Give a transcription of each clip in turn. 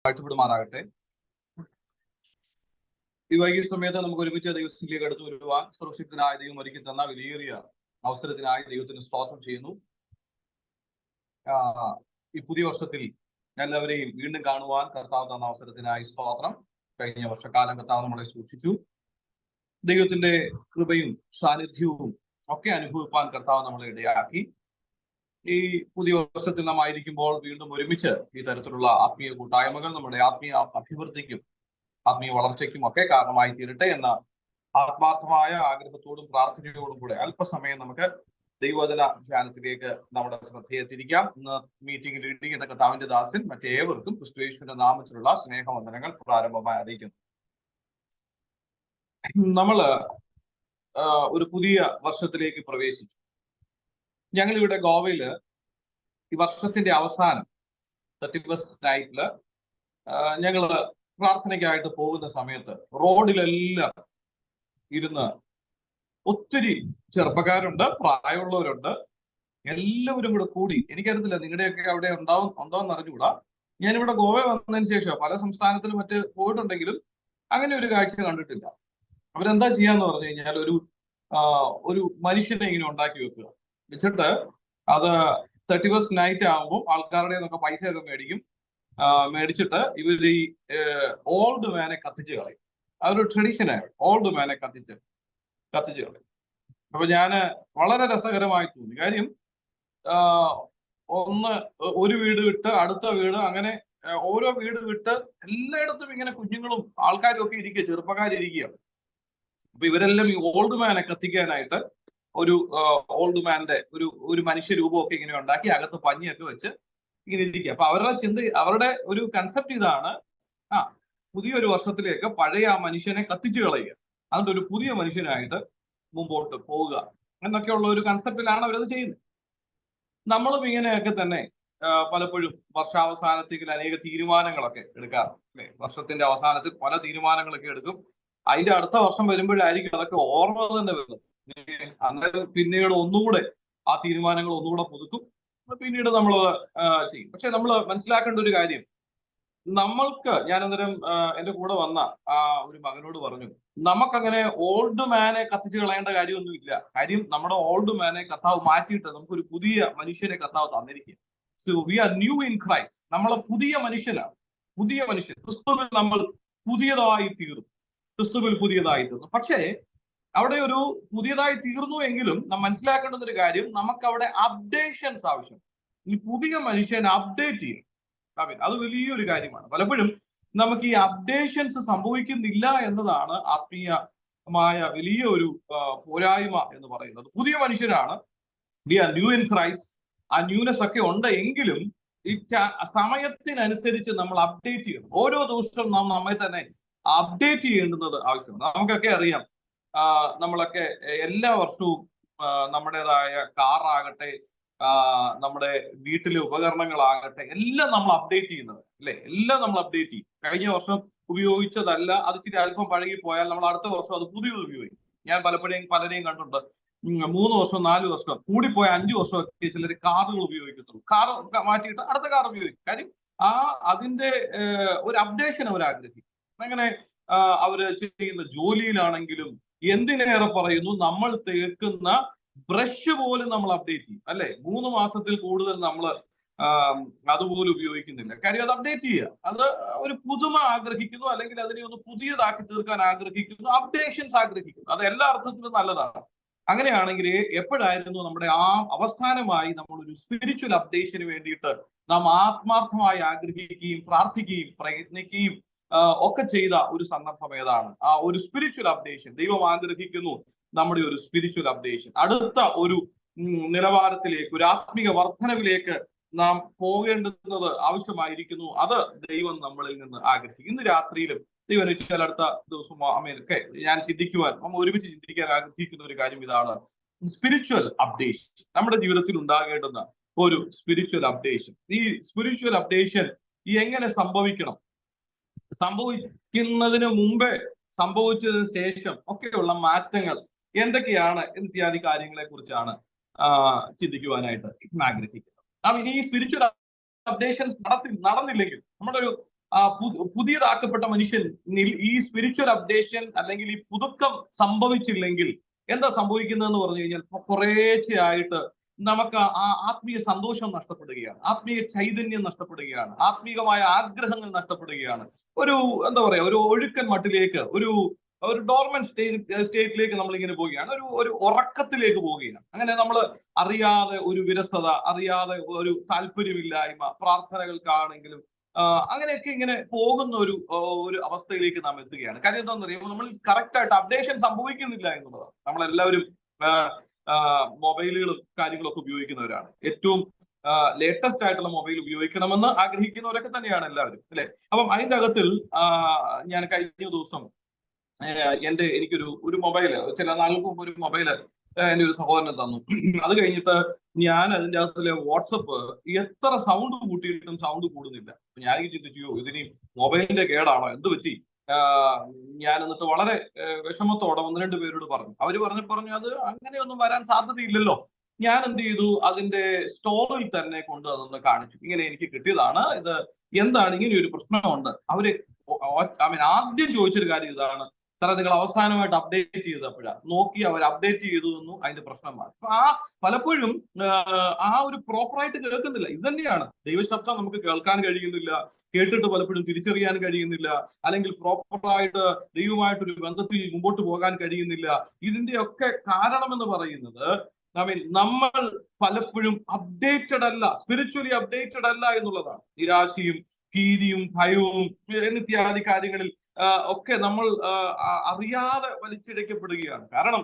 വാഴ്ത്തപ്പെടുമാറാകട്ടെ. ഈ വൈകിയ സമയത്ത് നമുക്ക് ഒരുമിച്ച് ദൈവത്തിലേക്ക് അടുത്ത് വരുവാൻ സുരക്ഷിതനായ ദൈവം ഒരുക്കി തന്ന വിലയേറിയ അവസരത്തിനായി ദൈവത്തിന് സ്തോത്രം ചെയ്യുന്നു. ഈ പുതിയ വർഷത്തിൽ എല്ലാവരെയും വീണ്ടും കാണുവാൻ കർത്താവ് തന്ന അവസരത്തിനായി സ്തോത്രം. കഴിഞ്ഞ വർഷക്കാലം കർത്താവ് നമ്മളെ സൂക്ഷിച്ചു. ദൈവത്തിന്റെ കൃപയും സാന്നിധ്യവും ഒക്കെ അനുഭവിപ്പാൻ കർത്താവ് നമ്മളെ ഇടയാക്കി. ഈ പുതിയ വർഷത്തിൽ നാം ആയിരിക്കുമ്പോൾ വീണ്ടും ഒരുമിച്ച് ഈ തരത്തിലുള്ള ആത്മീയ കൂട്ടായ്മകൾ നമ്മുടെ ആത്മീയ അഭിവൃദ്ധിക്കും ആത്മീയ വളർച്ചയ്ക്കും ഒക്കെ കാരണമായി തീരട്ടെ എന്ന ആത്മാർത്ഥമായ ആഗ്രഹത്തോടും പ്രാർത്ഥനയോടും കൂടെ അല്പസമയം നമുക്ക് ദൈവവചന ധ്യാനത്തിലേക്ക് നമ്മുടെ ശ്രദ്ധയെ തിരിക്കാം. ഇന്ന് മീറ്റിംഗ് ലീഡ് ചെയ്യുന്ന കർത്താവിന്റെ ദാസൻ മറ്റേവർക്കും ക്രിസ്തുയേശുവിന്റെ നാമത്തിലുള്ള സ്നേഹവന്ദനങ്ങൾ പ്രാരംഭമായി അറിയിക്കുന്നു. നമ്മള് ഒരു പുതിയ വർഷത്തിലേക്ക് പ്രവേശിച്ചു. ഞങ്ങളിവിടെ ഗോവയില് ഈ വർഷത്തിന്റെ അവസാനം 31st നൈറ്റില് ഞങ്ങള് പ്രാർത്ഥനയ്ക്കായിട്ട് പോകുന്ന സമയത്ത് റോഡിലെല്ലാം ഇരുന്ന് ഒത്തിരി ചെറുപ്പക്കാരുണ്ട്, പ്രായമുള്ളവരുണ്ട്, എല്ലാവരും കൂടെ കൂടി. എനിക്കറിയത്തില്ല നിങ്ങളുടെയൊക്കെ അവിടെ ഉണ്ടോന്ന് അറിഞ്ഞുകൂടാ. ഞാനിവിടെ ഗോവ വന്നതിന് ശേഷം പല സംസ്ഥാനത്തിലും മറ്റ് പോയിട്ടുണ്ടെങ്കിലും അങ്ങനെ ഒരു കാഴ്ച കണ്ടിട്ടില്ല. അവരെന്താ ചെയ്യാന്ന് പറഞ്ഞു കഴിഞ്ഞാൽ ഒരു മനുഷ്യനെ ഇങ്ങനെ ഉണ്ടാക്കി വെക്കുക, വെച്ചിട്ട് അത് 31st നൈറ്റ് ആകുമ്പോൾ ആൾക്കാരുടെ നിന്നൊക്കെ പൈസയൊക്കെ മേടിച്ചിട്ട് ഇവർ ഈ ഓൾഡ് മാനെ കത്തിച്ച് കളയും. അതൊരു ട്രഡീഷനാണ്, ഓൾഡ് മാനെ കത്തിച്ച് കളയും. അപ്പൊ ഞാന് വളരെ രസകരമായി തോന്നി. കാര്യം ഒരു വീട് വിട്ട് അടുത്ത വീട്, അങ്ങനെ ഓരോ വീട് വിട്ട് എല്ലായിടത്തും ഇങ്ങനെ കുഞ്ഞുങ്ങളും ആൾക്കാരും ഒക്കെ ഇരിക്കുക, ചെറുപ്പക്കാരിയ്ക്കുക. അപ്പൊ ഇവരെല്ലാം ഈ ഓൾഡ് മാനെ കത്തിക്കാനായിട്ട് ഒരു ഓൾഡ് മാന്റെ ഒരു മനുഷ്യരൂപമൊക്കെ ഇങ്ങനെ ഉണ്ടാക്കി അകത്ത് പഞ്ഞിയൊക്കെ വെച്ച് ഇങ്ങനെ ഇരിക്കുക. അപ്പൊ അവരുടെ ഒരു കൺസെപ്റ്റ് ഇതാണ്, പുതിയൊരു വർഷത്തിലേക്ക് പഴയ ആ മനുഷ്യനെ കത്തിച്ചു കളയുക, അതിന്റെ ഒരു പുതിയ മനുഷ്യനായിട്ട് മുമ്പോട്ട് പോവുക എന്നൊക്കെയുള്ള ഒരു കൺസെപ്റ്റിലാണ് അവരത് ചെയ്യുന്നത്. നമ്മളും ഇങ്ങനെയൊക്കെ തന്നെ പലപ്പോഴും വർഷാവസാനത്തേക്ക് അനേക തീരുമാനങ്ങളൊക്കെ എടുക്കാറുണ്ട്, അല്ലെ? വർഷത്തിന്റെ അവസാനത്തിൽ പല തീരുമാനങ്ങളൊക്കെ എടുക്കും. അതിന്റെ അടുത്ത വർഷം വരുമ്പോഴായിരിക്കും അതൊക്കെ ഓർമ്മ തന്നെ വരുന്നത്. അന്നേരം പിന്നീട് ഒന്നുകൂടെ ആ തീരുമാനങ്ങൾ ഒന്നുകൂടെ പുതുക്കും, പിന്നീട് നമ്മൾ ചെയ്യും. പക്ഷെ നമ്മൾ മനസ്സിലാക്കേണ്ട ഒരു കാര്യം, ഞാൻ അന്നേരം എന്റെ കൂടെ വന്ന ആ ഒരു മകനോട് പറഞ്ഞു, നമുക്കങ്ങനെ ഓൾഡ് മാനെ കത്തിച്ച് കളയേണ്ട കാര്യമൊന്നുമില്ല. കാര്യം നമ്മുടെ ഓൾഡ് മാനെ കർത്താവ് മാറ്റിയിട്ട് നമുക്കൊരു പുതിയ മനുഷ്യനെ കർത്താവ് തന്നിരിക്കുക. So we are new in Christ. നമ്മളെ പുതിയ മനുഷ്യനാണ്, പുതിയ മനുഷ്യൻ. ക്രിസ്തുവിൽ നമ്മൾ പുതിയതായി തീർന്നു. പക്ഷേ അവിടെ ഒരു പുതിയതായി തീർന്നു എങ്കിലും നാം മനസ്സിലാക്കേണ്ടുന്ന ഒരു കാര്യം, നമുക്ക് അവിടെ അപ്ഡേഷൻസ് ആവശ്യം. ഈ പുതിയ മനുഷ്യനെ അപ്ഡേറ്റ് ചെയ്യണം. അത് വലിയൊരു കാര്യമാണ്. പലപ്പോഴും നമുക്ക് ഈ അപ്ഡേഷൻസ് സംഭവിക്കുന്നില്ല എന്നതാണ് ആത്മീയമായ വലിയ ഒരു പോരായ്മ എന്ന് പറയുന്നത്. പുതിയ മനുഷ്യനാണ്, we are new in Christ. ആ ന്യൂനെസ് ഒക്കെ ഉണ്ട് എങ്കിലും ഈ സമയത്തിനനുസരിച്ച് നമ്മൾ അപ്ഡേറ്റ് ചെയ്യണം. ഓരോ ദിവസവും നാം നമ്മെ തന്നെ അപ്ഡേറ്റ് ചെയ്യേണ്ടുന്നത് ആവശ്യമാണ്. നമുക്കൊക്കെ അറിയാം, നമ്മളൊക്കെ എല്ലാ വർഷവും നമ്മുടേതായ കാറാകട്ടെ, നമ്മുടെ വീട്ടിലെ ഉപകരണങ്ങളാകട്ടെ, എല്ലാം നമ്മൾ അപ്ഡേറ്റ് ചെയ്യുന്നത്, അല്ലെ? എല്ലാം നമ്മൾ അപ്ഡേറ്റ് ചെയ്യും. കഴിഞ്ഞ വർഷം ഉപയോഗിച്ചതല്ല അത് ഇച്ചിരി അല്പം പഴകി പോയാൽ നമ്മൾ അടുത്ത വർഷം അത് പുതിയത് ഉപയോഗിക്കും. ഞാൻ പലരെയും കണ്ടിട്ടുണ്ട്, 3 വർഷം 4 വർഷം കൂടിപ്പോയ 5 വർഷമൊക്കെ ചിലർ കാറുകൾ ഉപയോഗിക്കത്തുള്ളൂ. കാർ മാറ്റിയിട്ട് അടുത്ത കാർ ഉപയോഗിക്കും. കാര്യം അതിന്റെ ഒരു അപ്ഡേഷൻ അവർ ആഗ്രഹിക്കും. അങ്ങനെ അവര് ചെയ്യുന്ന ജോലിയിലാണെങ്കിലും എന്തിനേറെ പറയുന്നു, നമ്മൾ തേക്കുന്ന ബ്രഷ് പോലും നമ്മൾ അപ്ഡേറ്റ് ചെയ്യും, അല്ലെ? 3 മാസത്തിൽ കൂടുതൽ നമ്മൾ അതുപോലും ഉപയോഗിക്കുന്നില്ല. കാര്യം അത് അപ്ഡേറ്റ് ചെയ്യുക. അത് ഒരു പുതുമ ആഗ്രഹിക്കുന്നു, അല്ലെങ്കിൽ അതിനെ ഒന്ന് പുതിയതാക്കി തീർക്കാൻ ആഗ്രഹിക്കുന്നു, അപ്ഡേഷൻസ് ആഗ്രഹിക്കുന്നു. അത് എല്ലാ അർത്ഥത്തിലും നല്ലതാണ്. അങ്ങനെയാണെങ്കിൽ എപ്പോഴായിരുന്നു നമ്മുടെ അവസാനമായി നമ്മൾ ഒരു സ്പിരിച്വൽ അപ്ഡേഷന് വേണ്ടിയിട്ട് നാം ആത്മാർത്ഥമായി ആഗ്രഹിക്കുകയും പ്രാർത്ഥിക്കുകയും പ്രയത്നിക്കുകയും ഒക്കെ ചെയ്ത ഒരു സന്ദർഭം ഏതാണ്? ആ ഒരു സ്പിരിച്വൽ അപ്ഡേഷൻ ദൈവം ആഗ്രഹിക്കുന്നു. നമ്മുടെ ഒരു സ്പിരിച്വൽ അപ്ഡേഷൻ അടുത്ത ഒരു നിലവാരത്തിലേക്ക്, ഒരു ആത്മീക വർധനവിലേക്ക് നാം പോകേണ്ടുന്നത് ആവശ്യമായിരിക്കുന്നു. അത് ദൈവം നമ്മളിൽ നിന്ന് ആഗ്രഹിക്കും. ഇന്ന് രാത്രിയിലും ദൈവം വെച്ചാൽ അടുത്ത ദിവസം ഒക്കെ ഞാൻ ഒരുമിച്ച് ചിന്തിക്കാൻ ആഗ്രഹിക്കുന്ന ഒരു കാര്യം ഇതാണ്: സ്പിരിച്വൽ അപ്ഡേഷൻ. നമ്മുടെ ജീവിതത്തിൽ ഉണ്ടാകേണ്ടുന്ന ഒരു സ്പിരിച്വൽ അപ്ഡേഷൻ. ഈ സ്പിരിച്വൽ അപ്ഡേഷൻ എങ്ങനെ സംഭവിക്കുന്നതിന് മുമ്പേ, സംഭവിച്ചതിന് ശേഷം ഒക്കെയുള്ള മാറ്റങ്ങൾ എന്തൊക്കെയാണ് ഇത്യാദി കാര്യങ്ങളെ കുറിച്ചാണ് ചിന്തിക്കുവാനായിട്ട് ആഗ്രഹിക്കുന്നത്. ഈ സ്പിരിച്വൽ അപ്ഡേഷൻസ് നടന്നില്ലെങ്കിൽ നമ്മുടെ ഒരു പുതിയതാക്കപ്പെട്ട മനുഷ്യൻ ഈ സ്പിരിച്വൽ അപ്ഡേഷൻ അല്ലെങ്കിൽ ഈ പുതുക്കം സംഭവിച്ചില്ലെങ്കിൽ എന്താ സംഭവിക്കുന്നതെന്ന് പറഞ്ഞു കഴിഞ്ഞാൽ കുറേശ്ശെയായിട്ട് നമുക്ക് ആ ആത്മീയ സന്തോഷം നഷ്ടപ്പെടുകയാണ്, ആത്മീയ ചൈതന്യം നഷ്ടപ്പെടുകയാണ്, ആത്മീയമായ ആഗ്രഹങ്ങൾ നഷ്ടപ്പെടുകയാണ്. ഒരു എന്താ പറയാ, ഒരു ഒഴുക്കൻ മട്ടിലേക്ക്, ഒരു ഡോർമൻ സ്റ്റേറ്റിലേക്ക് നമ്മൾ ഇങ്ങനെ പോവുകയാണ്, ഒരു ഉറക്കത്തിലേക്ക് പോവുകയാണ്. അങ്ങനെ നമ്മൾ അറിയാതെ ഒരു വിരസത, അറിയാതെ ഒരു താല്പര്യമില്ലായ്മ, പ്രാർത്ഥനകൾക്കാണെങ്കിലും അങ്ങനെയൊക്കെ ഇങ്ങനെ പോകുന്ന ഒരു അവസ്ഥയിലേക്ക് നാം എത്തുകയാണ്. കാര്യം എന്താണെന്ന് അറിയുമ്പോൾ നമ്മൾ കറക്റ്റ് ആയിട്ട് അപ്ഡേഷൻ സംഭവിക്കുന്നില്ല എന്നുള്ളതാണ്. നമ്മളെല്ലാവരും മൊബൈലുകളും കാര്യങ്ങളൊക്കെ ഉപയോഗിക്കുന്നവരാണ്. ഏറ്റവും ലേറ്റസ്റ്റ് ആയിട്ടുള്ള മൊബൈൽ ഉപയോഗിക്കണമെന്ന് ആഗ്രഹിക്കുന്നവരൊക്കെ തന്നെയാണ് എല്ലാവരും, അല്ലെ? അപ്പം അതിന്റെ അകത്തിൽ ഞാൻ കഴിഞ്ഞ ദിവസം എനിക്കൊരു മൊബൈല്, ചില നാൾക്ക് മുമ്പ് ഒരു മൊബൈല് എന്റെ ഒരു സഹോദരൻ തന്നു. അത് കഴിഞ്ഞിട്ട് ഞാൻ അതിന്റെ അകത്തിലെ വാട്സപ്പ് എത്ര സൗണ്ട് കൂട്ടിയിട്ടും സൗണ്ട് കൂടുന്നില്ല. ഞാൻ ചിന്തിച്ചു, ഇതിനി മൊബൈലിന്റെ കേടാണോ, എന്ത് പറ്റി? ഞാൻ എന്നിട്ട് വളരെ വിഷമത്തോടെ 1-2 പേരോട് പറഞ്ഞു. അവര് പറഞ്ഞു അത് അങ്ങനെയൊന്നും വരാൻ സാധ്യതയില്ലല്ലോ. ഞാൻ എന്ത് ചെയ്തു, അതിന്റെ സ്റ്റോറിൽ തന്നെ കൊണ്ട് അതൊന്ന് കാണിച്ചു. ഇങ്ങനെ എനിക്ക് കിട്ടിയതാണ്, ഇത് എന്താണ്, ഇങ്ങനെ ഒരു പ്രശ്നമുണ്ട്. അവര് ആദ്യം ചോദിച്ചൊരു കാര്യം ഇതാണ്, സാറേ നിങ്ങൾ അവസാനമായിട്ട് അപ്ഡേറ്റ് ചെയ്തപ്പോഴാണ് നോക്കി അവർ അപ്ഡേറ്റ് ചെയ്തു എന്നു അതിന്റെ പ്രശ്നമാണ്. പലപ്പോഴും ആ ഒരു പ്രോപ്പറായിട്ട് കേൾക്കുന്നില്ല. ഇത് തന്നെയാണ്, ദൈവശബ്ദം നമുക്ക് കേൾക്കാൻ കഴിയുന്നില്ല, കേട്ടിട്ട് പലപ്പോഴും തിരിച്ചറിയാൻ കഴിയുന്നില്ല, അല്ലെങ്കിൽ പ്രോപ്പറായിട്ട് ദൈവമായിട്ടൊരു ബന്ധത്തിൽ മുമ്പോട്ട് പോകാൻ കഴിയുന്നില്ല. ഇതിന്റെയൊക്കെ കാരണം എന്ന് പറയുന്നത് നമ്മൾ പലപ്പോഴും അപ്ഡേറ്റഡ് അല്ല, സ്പിരിച്വലി അപ്ഡേറ്റഡ് അല്ല എന്നുള്ളതാണ്. നിരാശയും ഭീതിയും ഭയവും എന്നിത്യാദി കാര്യങ്ങളിൽ ഒക്കെ നമ്മൾ അറിയാതെ വലിച്ചിഴക്കപ്പെടുകയാണ്. കാരണം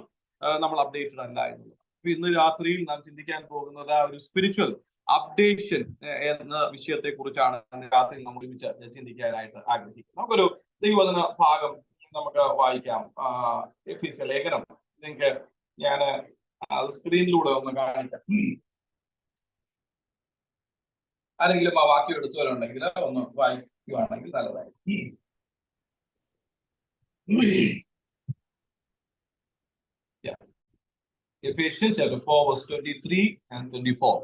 നമ്മൾ അപ്ഡേറ്റഡ് അല്ല എന്നുള്ളത്. ഇന്ന് രാത്രിയിൽ നാം ചിന്തിക്കാൻ പോകുന്നത് ഒരു സ്പിരിച്വൽ അപ്ഡേഷൻ എന്ന വിഷയത്തെ കുറിച്ചാണ് രാത്രി നമ്മൾ ഒരുമിച്ച് ചിന്തിക്കാനായിട്ട് ആഗ്രഹിക്കുന്നത്. നമുക്കൊരു ദൈവവചന ഭാഗം നമുക്ക് വായിക്കാം. എഫീസ്യ ലേഖനം നിങ്ങൾക്ക് ഞാൻ സ്ക്രീനിലൂടെ ഒന്ന് കാണിക്കാം. ആരെങ്കിലും ആ വാക്യം എടുത്തവരുണ്ടെങ്കിൽ ഒന്ന് വായിക്കുകയാണെങ്കിൽ നല്ലതായി. Ephesians chapter 4 verse 23 and 24.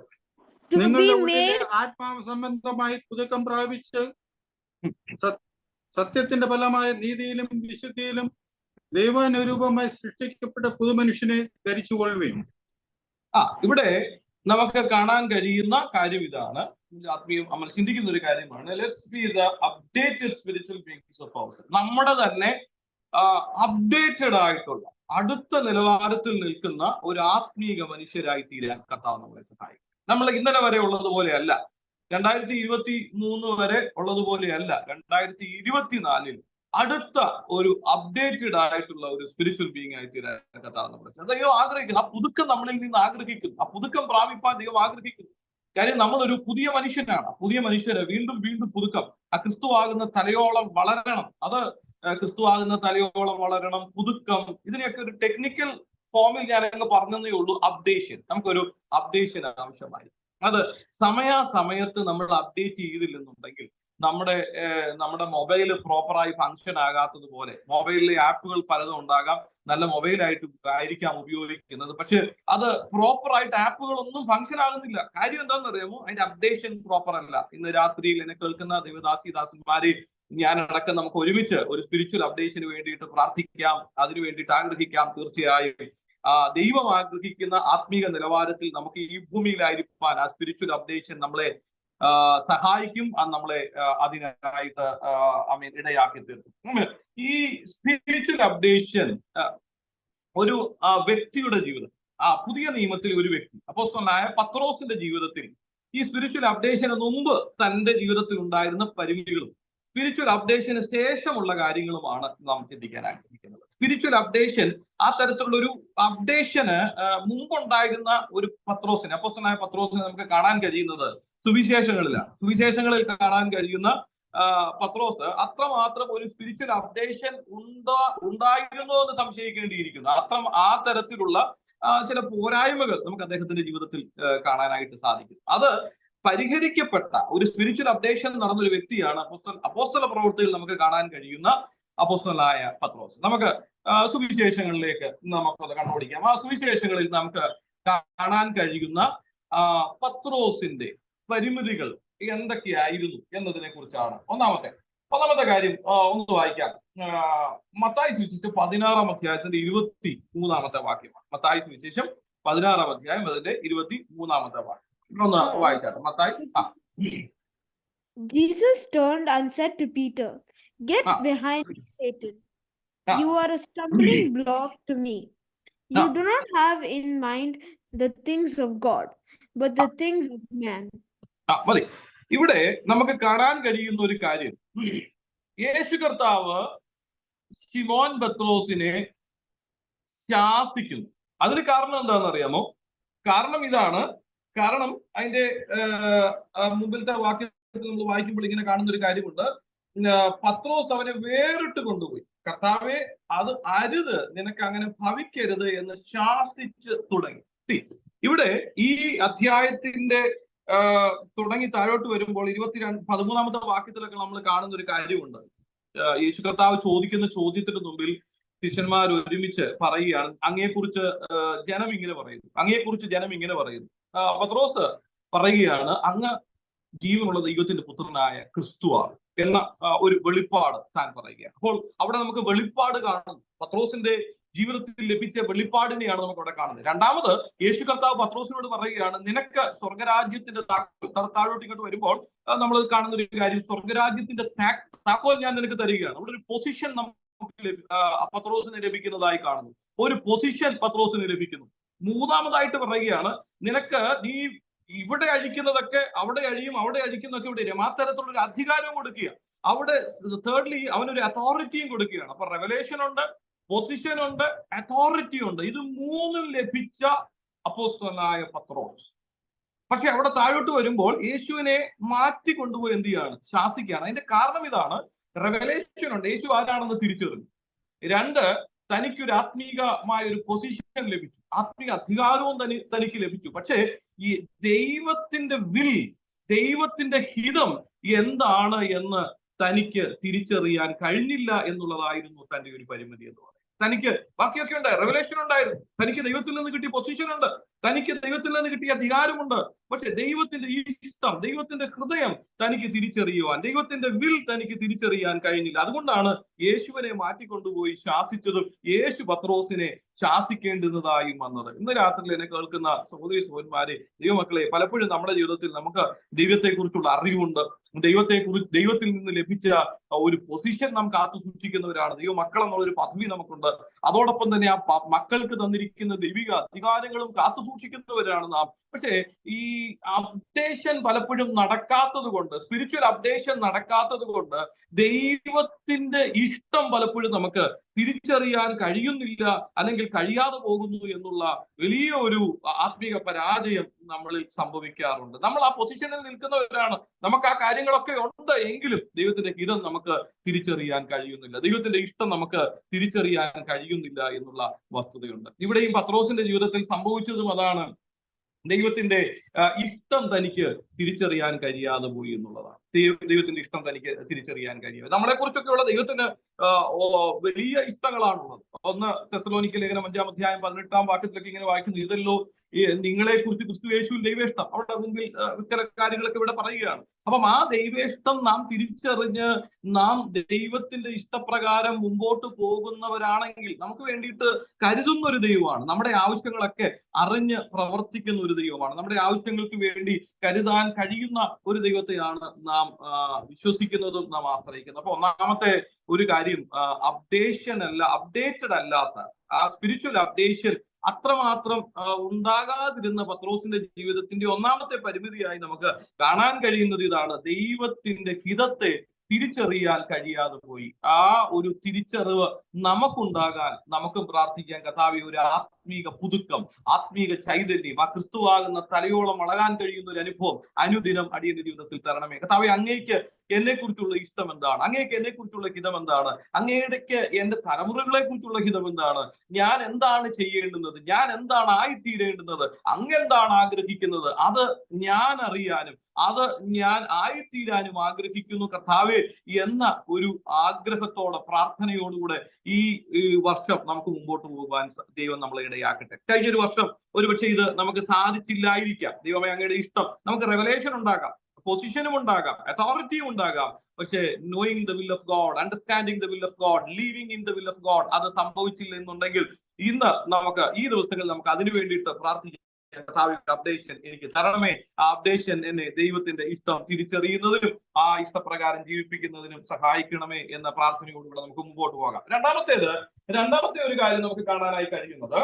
നിങ്ങളുടെ ആത്മാവ് സംബന്ധമായി പുതുക്കം പ്രാപിച്ച് സത്യത്തിന്റെ ഫലമായ നീതിയിലും വിശുദ്ധിയിലും ദൈവാനുരൂപമായി സൃഷ്ടിക്കപ്പെട്ട പുതുമനുഷ്യനെ ധരിച്ചുകൊള്ളുകയും. ഇവിടെ നമുക്ക് കാണാൻ കഴിയുന്ന കാര്യം ഇതാണ്, ആത്മീയം നമ്മൾ ചിന്തിക്കുന്ന ഒരു കാര്യമാണ്. Let's be the updated spiritual beings of ourself. നമ്മുടെ തന്നെ അപ്ഡേറ്റഡ് ആയിട്ടുള്ള അടുത്ത നിലവാരത്തിൽ നിൽക്കുന്ന ഒരു ആത്മീക മനുഷ്യരായി തീരാൻ കർത്താവ് നമ്മളെ സഹായിക്കും. നമ്മൾ ഇന്നലെ വരെ ഉള്ളതുപോലെയല്ല, 2023 വരെ ഉള്ളതുപോലെയല്ല, 2024 അടുത്ത ഒരു അപ്ഡേറ്റഡ് ആയിട്ടുള്ള ഒരു സ്പിരിച്വൽ ബീയിങ് ആയി തീരാൻ കർത്താവ് നമ്മളെ ദൈവം ആഗ്രഹിക്കുന്നു. ആ പുതുക്കം നമ്മളിൽ നിന്ന് ആഗ്രഹിക്കുന്നു, ആ പുതുക്കം പ്രാപിപ്പാൻ ദൈവം ആഗ്രഹിക്കുന്നു. കാര്യം നമ്മളൊരു പുതിയ മനുഷ്യനാണ്. പുതിയ മനുഷ്യന് വീണ്ടും വീണ്ടും പുതുക്കം, ആ ക്രിസ്തു ആകുന്ന തലയോളം വളരണം. അത് ക്രിസ്തു ആകുന്ന തലയോളം വളരണം, പുതുക്കം, ഇതിനെയൊക്കെ ഒരു ടെക്നിക്കൽ ഫോമിൽ ഞാൻ അങ്ങ് പറഞ്ഞതേ ഉള്ളൂ. അപ്ഡേഷൻ, നമുക്കൊരു അപ്ഡേഷൻ ആവശ്യമായി. അത് സമയാസമയത്ത് നമ്മൾ അപ്ഡേറ്റ് ചെയ്തില്ലെന്നുണ്ടെങ്കിൽ നമ്മുടെ മൊബൈൽ പ്രോപ്പറായി ഫങ്ഷൻ ആകാത്തതുപോലെ, മൊബൈലിലെ ആപ്പുകൾ പലതും ഉണ്ടാകാം, നല്ല മൊബൈലായിട്ട് ആയിരിക്കാം ഉപയോഗിക്കുന്നത്, പക്ഷെ അത് പ്രോപ്പറായിട്ട് ആപ്പുകളൊന്നും ഫങ്ഷൻ ആകുന്നില്ല. കാര്യം എന്താണെന്ന് അറിയാമോ? അതിന്റെ അപ്ഡേഷൻ പ്രോപ്പർ അല്ല. ഇന്ന് രാത്രിയിൽ എന്നെ കേൾക്കുന്ന ദൈവദാസിദാസന്മാരെ ഞാനടക്കം നമുക്ക് ഒരുമിച്ച് ഒരു സ്പിരിച്വൽ അപ്ഡേഷന് വേണ്ടിയിട്ട് പ്രാർത്ഥിക്കാം, അതിനു വേണ്ടിയിട്ട് ആഗ്രഹിക്കാം. തീർച്ചയായും ദൈവം ആഗ്രഹിക്കുന്ന ആത്മീക നിലവാരത്തിൽ നമുക്ക് ഈ ഭൂമിയിലായിരിക്കാൻ ആ സ്പിരിച്വൽ അപ്ഡേഷൻ നമ്മളെ സഹായിക്കും, നമ്മളെ അതിനായിട്ട് ഇടയാക്കി തീർക്കും. ഈ സ്പിരിച്വൽ അപ്ഡേഷൻ ഒരു വ്യക്തിയുടെ ജീവിതം, പുതിയ നിയമത്തിൽ ഒരു വ്യക്തി അപ്പോസ്തലനായ പത്രോസിന്റെ ജീവിതത്തിൽ ഈ സ്പിരിച്വൽ അപ്ഡേഷന് മുമ്പ് തന്റെ ജീവിതത്തിൽ ഉണ്ടായിരുന്ന പരിമിതികളും സ്പിരിച്വൽ അപ്ഡേഷന് ശേഷമുള്ള കാര്യങ്ങളുമാണ് നാം ചിന്തിക്കാൻ ആഗ്രഹിക്കുന്നത്. സ്പിരിച്വൽ അപ്ഡേഷൻ, ആ തരത്തിലുള്ള ഒരു അപ്ഡേഷന് മുമ്പുണ്ടായിരുന്ന ഒരു പത്രോസിനെ, അപ്പോസ്തലനായ പത്രോസിനെ നമുക്ക് കാണാൻ കഴിയുന്നത് സുവിശേഷങ്ങളിലാണ്. സുവിശേഷങ്ങളിൽ കാണാൻ കഴിയുന്ന പത്രോസ് അത്രമാത്രം ഒരു സ്പിരിച്വൽ അപ്ഡേഷൻ ഉണ്ടായിരുന്നോ എന്ന് സംശയിക്കേണ്ടിയിരിക്കുന്നു. ആ തരത്തിലുള്ള ചില പോരായ്മകൾ നമുക്ക് അദ്ദേഹത്തിന്റെ ജീവിതത്തിൽ കാണാനായിട്ട് സാധിക്കും. അത് പരിഹരിക്കപ്പെട്ട ഒരു സ്പിരിച്വൽ അപ്ഡേഷൻ നടന്നൊരു വ്യക്തിയാണ് അപ്പോസ്തല പ്രവൃത്തിയിൽ നമുക്ക് കാണാൻ കഴിയുന്ന അപ്പോസ്തലനായ പത്രോസ്. നമുക്ക് സുവിശേഷങ്ങളിലേക്ക് നമുക്കത് കണ്ടുപിടിക്കാം. ആ സുവിശേഷങ്ങളിൽ നമുക്ക് കാണാൻ കഴിയുന്ന പത്രോസിന്റെ പരിമിതികൾ എന്തൊക്കെയായിരുന്നു എന്നതിനെ കുറിച്ചാണ്. ഒന്നാമത്തെ, ഒന്നാമത്തെ കാര്യം ഒന്ന് വായിക്കാം. മത്തായി സുവിശേഷം 16-ാം അധ്യായത്തിന്റെ 23-ാമത്തെ വാക്യമാണ്. മത്തായി സുവിശേഷം 16-ാം അധ്യായം അതിന്റെ 23-ാമത്തെ വാക്യം ഒന്ന് വായിച്ചാട്ടെ. Mathai. Jesus turned and said to Peter, "Get behind me, Satan. You are a stumbling block to me. You do not have in mind the things of God, but the things of man." മതി. ഇവിടെ നമുക്ക് കാണാൻ കഴിയുന്ന ഒരു കാര്യം, യേശു കർത്താവ് ശിമോൻ പത്രോസിനെ ശാസിക്കുന്നു. അതിന് കാരണം എന്താണെന്ന് അറിയാമോ? കാരണം ഇതാണ്. കാരണം അതിന്റെ മുമ്പിലത്തെ വാക്യത്തിൽ നമ്മൾ വായിക്കുമ്പോൾ ഇങ്ങനെ കാണുന്ന ഒരു കാര്യമുണ്ട്. പത്രോസ് അവനെ വേറിട്ട് കൊണ്ടുപോയി. കർത്താവെ, അത് അരുത്, നിനക്ക് അങ്ങനെ ഭവിക്കരുത് എന്ന് ശാസിച്ച് തുടങ്ങി. ഇവിടെ ഈ അധ്യായത്തിന്റെ തുടങ്ങി താഴോട്ട് വരുമ്പോൾ 13-ാമത്തെ വാക്യത്തിലൊക്കെ നമ്മൾ കാണുന്ന ഒരു കാര്യമുണ്ട്. യേശു കർത്താവ് ചോദിക്കുന്ന ചോദ്യത്തിന് മുമ്പിൽ ശിഷ്യന്മാർ ഒരുമിച്ച് പറയുകയാണ്, അങ്ങയെക്കുറിച്ച് ജനം ഇങ്ങനെ പറയുന്നു, അങ്ങയെക്കുറിച്ച് ജനം ഇങ്ങനെ പറയുന്നു. പത്രോസ് പറയുകയാണ്, അങ്ങ് ജീവനുള്ള ദൈവത്തിന്റെ പുത്രനായ ക്രിസ്തുവാണ് എന്ന ഒരു വെളിപ്പാട് താൻ പറയുകയാണ്. അപ്പോൾ അവിടെ നമുക്ക് വെളിപ്പാട് കാണുന്നു. പത്രോസിന്റെ ജീവിതത്തിൽ ലഭിച്ച വെളിപ്പാടിനെയാണ് നമുക്ക് അവിടെ കാണുന്നത്. രണ്ടാമത് യേശു കർത്താവ് പത്രോസിനോട് പറയുകയാണ്, നിനക്ക് സ്വർഗരാജ്യത്തിന്റെ താഴോട്ട് ഇങ്ങോട്ട് വരുമ്പോൾ നമ്മൾ കാണുന്ന ഒരു കാര്യം, സ്വർഗരാജ്യത്തിന്റെ താക്കോൽ ഞാൻ നിനക്ക് തരികയാണ്. അവിടെ ഒരു പൊസിഷൻ നമുക്ക് പത്രോസിന് ലഭിക്കുന്നതായി കാണുന്നു. ഒരു പൊസിഷൻ പത്രോസിന് ലഭിക്കുന്നു. മൂന്നാമതായിട്ട് പറയുകയാണ്, നിനക്ക് നീ ഇവിടെ അഴിക്കുന്നതൊക്കെ അവിടെ അഴിയും, അവിടെ അഴിക്കുന്നതൊക്കെ ഇവിടെ വരും. ആ തരത്തിലുള്ള ഒരു അധികാരം കൊടുക്കുക. അവിടെ തേർഡ്ലി അവനൊരു അതോറിറ്റിയും കൊടുക്കുകയാണ്. അപ്പൊ റെവലേഷൻ ഉണ്ട്, പൊസിഷൻ ഉണ്ട്, അതോറിറ്റി ഉണ്ട്. ഇത് മൂന്നും ലഭിച്ച അപ്പോസ്തലനായ പത്രോസ്. പക്ഷെ അവിടെ താഴോട്ട് വരുമ്പോൾ യേശുവിനെ മാറ്റി കൊണ്ടുപോയി എന്ത് ചെയ്യാണ്? ശാസിക്കുകയാണ്. അതിന്റെ കാരണം ഇതാണ്, റെവലേഷൻ ഉണ്ട്, യേശു ആരാണെന്ന് തിരിച്ചറിഞ്ഞു. രണ്ട്, തനിക്കൊരു ആത്മീകമായ ഒരു പൊസിഷൻ ലഭിച്ചു, ആത്മീക അധികാരവും തനിക്ക് ലഭിച്ചു. പക്ഷേ ഈ ദൈവത്തിന്റെ വിൽ, ദൈവത്തിന്റെ ഹിതം എന്താണ് എന്ന് തനിക്ക് തിരിച്ചറിയാൻ കഴിഞ്ഞില്ല എന്നുള്ളതായിരുന്നു തന്റെ ഒരു പരിമിതി എന്ന് പറയുന്നത്. തനിക്ക് ബാക്കിയൊക്കെ ഉണ്ട്, റെവലേഷൻ ഉണ്ടായിരുന്നു, തനിക്ക് ദൈവത്തിൽ നിന്ന് കിട്ടിയ പൊസിഷൻ ഉണ്ട്, തനിക്ക് ദൈവത്തിൽ നിന്ന് കിട്ടിയ അധികാരമുണ്ട്. പക്ഷെ ദൈവത്തിന്റെ ഇഷ്ടം, ദൈവത്തിന്റെ ഹൃദയം തനിക്ക് തിരിച്ചറിയുവാൻ, ദൈവത്തിന്റെ വിൽ തനിക്ക് തിരിച്ചറിയാൻ കഴിഞ്ഞില്ല. അതുകൊണ്ടാണ് യേശുവിനെ മാറ്റിക്കൊണ്ടുപോയി ശാസിച്ചതും യേശു പത്രോസിനെ ശാസിക്കേണ്ടുന്നതായും വന്നത്. ഇന്ന് രാത്രിയിൽ എന്നെ കേൾക്കുന്ന സഹോദരി സഹോദരന്മാരെ, ദൈവമക്കളെ, പലപ്പോഴും നമ്മുടെ ജീവിതത്തിൽ നമുക്ക് ദൈവത്തെക്കുറിച്ചുള്ള അറിവുണ്ട്, ദൈവത്തിൽ നിന്ന് ലഭിച്ച ഒരു പൊസിഷൻ നാം കാത്തു സൂക്ഷിക്കുന്നവരാണ്. ദൈവമക്കൾ എന്നുള്ളൊരു പദവി നമുക്കുണ്ട്. അതോടൊപ്പം തന്നെ ആ മക്കൾക്ക് തന്നിരിക്കുന്ന ദൈവിക അധികാരങ്ങളും കാത്തു സൂക്ഷിക്കുന്നവരാണ് നാം. പക്ഷേ ഈ അപ്ഡേഷൻ പലപ്പോഴും നടക്കാത്തത് കൊണ്ട്, സ്പിരിച്വൽ അപ്ഡേഷൻ നടക്കാത്തത് കൊണ്ട് ദൈവത്തിന്റെ ഇഷ്ടം പലപ്പോഴും നമുക്ക് തിരിച്ചറിയാൻ കഴിയുന്നില്ല, അല്ലെങ്കിൽ കഴിയാതെ പോകുന്നു എന്നുള്ള വലിയ ഒരു ആത്മീക പരാജയം നമ്മളിൽ സംഭവിക്കാറുണ്ട്. നമ്മൾ ആ പൊസിഷനിൽ നിൽക്കുന്നവരാണ്, നമുക്ക് ആ കാര്യങ്ങളൊക്കെ ഉണ്ട്, എങ്കിലും ദൈവത്തിന്റെ ഹിതം നമുക്ക് തിരിച്ചറിയാൻ കഴിയുന്നില്ല, ദൈവത്തിന്റെ ഇഷ്ടം നമുക്ക് തിരിച്ചറിയാൻ കഴിയുന്നില്ല എന്നുള്ള വസ്തുതയുണ്ട്. ഇവിടെയും പത്രോസിന്റെ ജീവിതത്തിൽ സംഭവിച്ചതും അതാണ്. ദൈവത്തിന്റെ ഇഷ്ടം തനിക്ക് തിരിച്ചറിയാൻ കഴിയാതെ പോയി എന്നുള്ളതാണ്. ദൈവത്തിന്റെ ഇഷ്ടം തനിക്ക് തിരിച്ചറിയാൻ കഴിയാതെ, നമ്മളെ കുറിച്ചൊക്കെയുള്ള ദൈവത്തിന് വലിയ ഇഷ്ടങ്ങളാണുള്ളത്. ഒന്ന് തെസ്സലോനിക്ക ലേഖനം 5-ാം അധ്യായം 18-ാം വാക്യത്തിലൊക്കെ ഇങ്ങനെ വായിക്കുന്നു, ഇതല്ലോ നിങ്ങളെ കുറിച്ച് ക്രിസ്തു യേശുവിൽ ദൈവേഷ്ടം. അവിടെ മുമ്പിൽ ചില കാര്യങ്ങളൊക്കെ ഇവിടെ പറയുകയാണ്. അപ്പം ആ ദൈവേഷ്ടം നാം തിരിച്ചറിഞ്ഞ് നാം ദൈവത്തിന്റെ ഇഷ്ടപ്രകാരം മുമ്പോട്ട് പോകുന്നവരാണെങ്കിൽ നമുക്ക് വേണ്ടിയിട്ട് കരുതുന്ന ഒരു ദൈവമാണ്. നമ്മുടെ ആവശ്യങ്ങളൊക്കെ അറിഞ്ഞ് പ്രവർത്തിക്കുന്ന ഒരു ദൈവമാണ്. നമ്മുടെ ആവശ്യങ്ങൾക്ക് വേണ്ടി കരുതാൻ കഴിയുന്ന ഒരു ദൈവത്തെയാണ് നാം വിശ്വസിക്കുന്നതും നാം ആശ്രയിക്കുന്നത്. അപ്പൊ ഒന്നാമത്തെ ഒരു കാര്യം, അപ്ഡേറ്റഡ് അല്ലാത്ത ആ സ്പിരിച്വൽ അപ്ഡേഷൻ അത്രമാത്രം ഉണ്ടാകാതിരുന്ന പത്രോസിന്റെ ജീവിതത്തിന്റെ ഒന്നാമത്തെ പരിമിതിയായി നമുക്ക് കാണാൻ കഴിയുന്നത് ഇതാണ്, ദൈവത്തിന്റെ ഹിതത്തെ തിരിച്ചറിയാൻ കഴിയാതെ പോയി. ആ ഒരു തിരിച്ചറിവ് നമുക്കുണ്ടാകാൻ നമുക്കും പ്രാർത്ഥിക്കാൻ, കർത്താവേ, ഒരു ആത്മീക പുതുക്കം, ആത്മീക ചൈതന്യം, ആ ക്രിസ്തുവാകുന്ന തലയോളം വളരാൻ കഴിയുന്ന ഒരു അനുഭവം അനുദിനം അടിയന്റെ ജീവിതത്തിൽ തരണമേ. കർത്താവേ, അങ്ങേക്ക് എന്നെ കുറിച്ചുള്ള ഇഷ്ടം എന്താണ്? അങ്ങേക്ക് എന്നെ കുറിച്ചുള്ള ഹിതം എന്താണ്? അങ്ങേക്ക് എന്റെ തലമുറകളെ കുറിച്ചുള്ള ഹിതം എന്താണ്? ഞാൻ എന്താണ് ചെയ്യേണ്ടുന്നത്? ഞാൻ എന്താണ് ആയിത്തീരേണ്ടുന്നത്? അങ്ങെന്താണ് ആഗ്രഹിക്കുന്നത്? അത് ഞാൻ അറിയാനും അത് ഞാൻ ആയിത്തീരാനും ആഗ്രഹിക്കുന്നു കർത്താവേ എന്ന ഒരു ആഗ്രഹത്തോടെ, പ്രാർത്ഥനയോടുകൂടെ ഈ വർഷം നമുക്ക് മുമ്പോട്ട് പോകുവാൻ ദൈവം നമ്മളെ ഇടയാക്കട്ടെ. കഴിഞ്ഞൊരു വർഷം ഒരുപക്ഷെ ഇത് നമുക്ക് സാധിച്ചില്ലായിരിക്കാം. ദൈവമേ, അങ്ങയുടെ ഇഷ്ടം, നമുക്ക് റെവലേഷൻ ഉണ്ടാകാം, പൊസിഷനും ഉണ്ടാകാം, അതോറിറ്റിയും ഉണ്ടാകാം. പക്ഷേ knowing the will of God, understanding the will of God, living in the will of God, അത് സംഭവിച്ചില്ല എന്നുണ്ടെങ്കിൽ ഇന്ന് നമുക്ക് ഈ ദിവസങ്ങളിൽ നമുക്ക് അതിനു വേണ്ടിയിട്ട് പ്രാർത്ഥിക്കാം. അപ്ഡേഷൻ എനിക്ക് തരണമേ. ആ അപ്ഡേഷൻ എന്നെ ദൈവത്തിന്റെ ഇഷ്ടം തിരിച്ചറിയുന്നതിനും ആ ഇഷ്ടപ്രകാരം ജീവിപ്പിക്കുന്നതിനും സഹായിക്കണമേ എന്ന പ്രാർത്ഥനയോടുകൂടെ നമുക്ക് മുമ്പോട്ട് പോകാം. രണ്ടാമത്തെ ഒരു കാര്യം നമുക്ക് കാണാനായി കഴിയുന്നത്,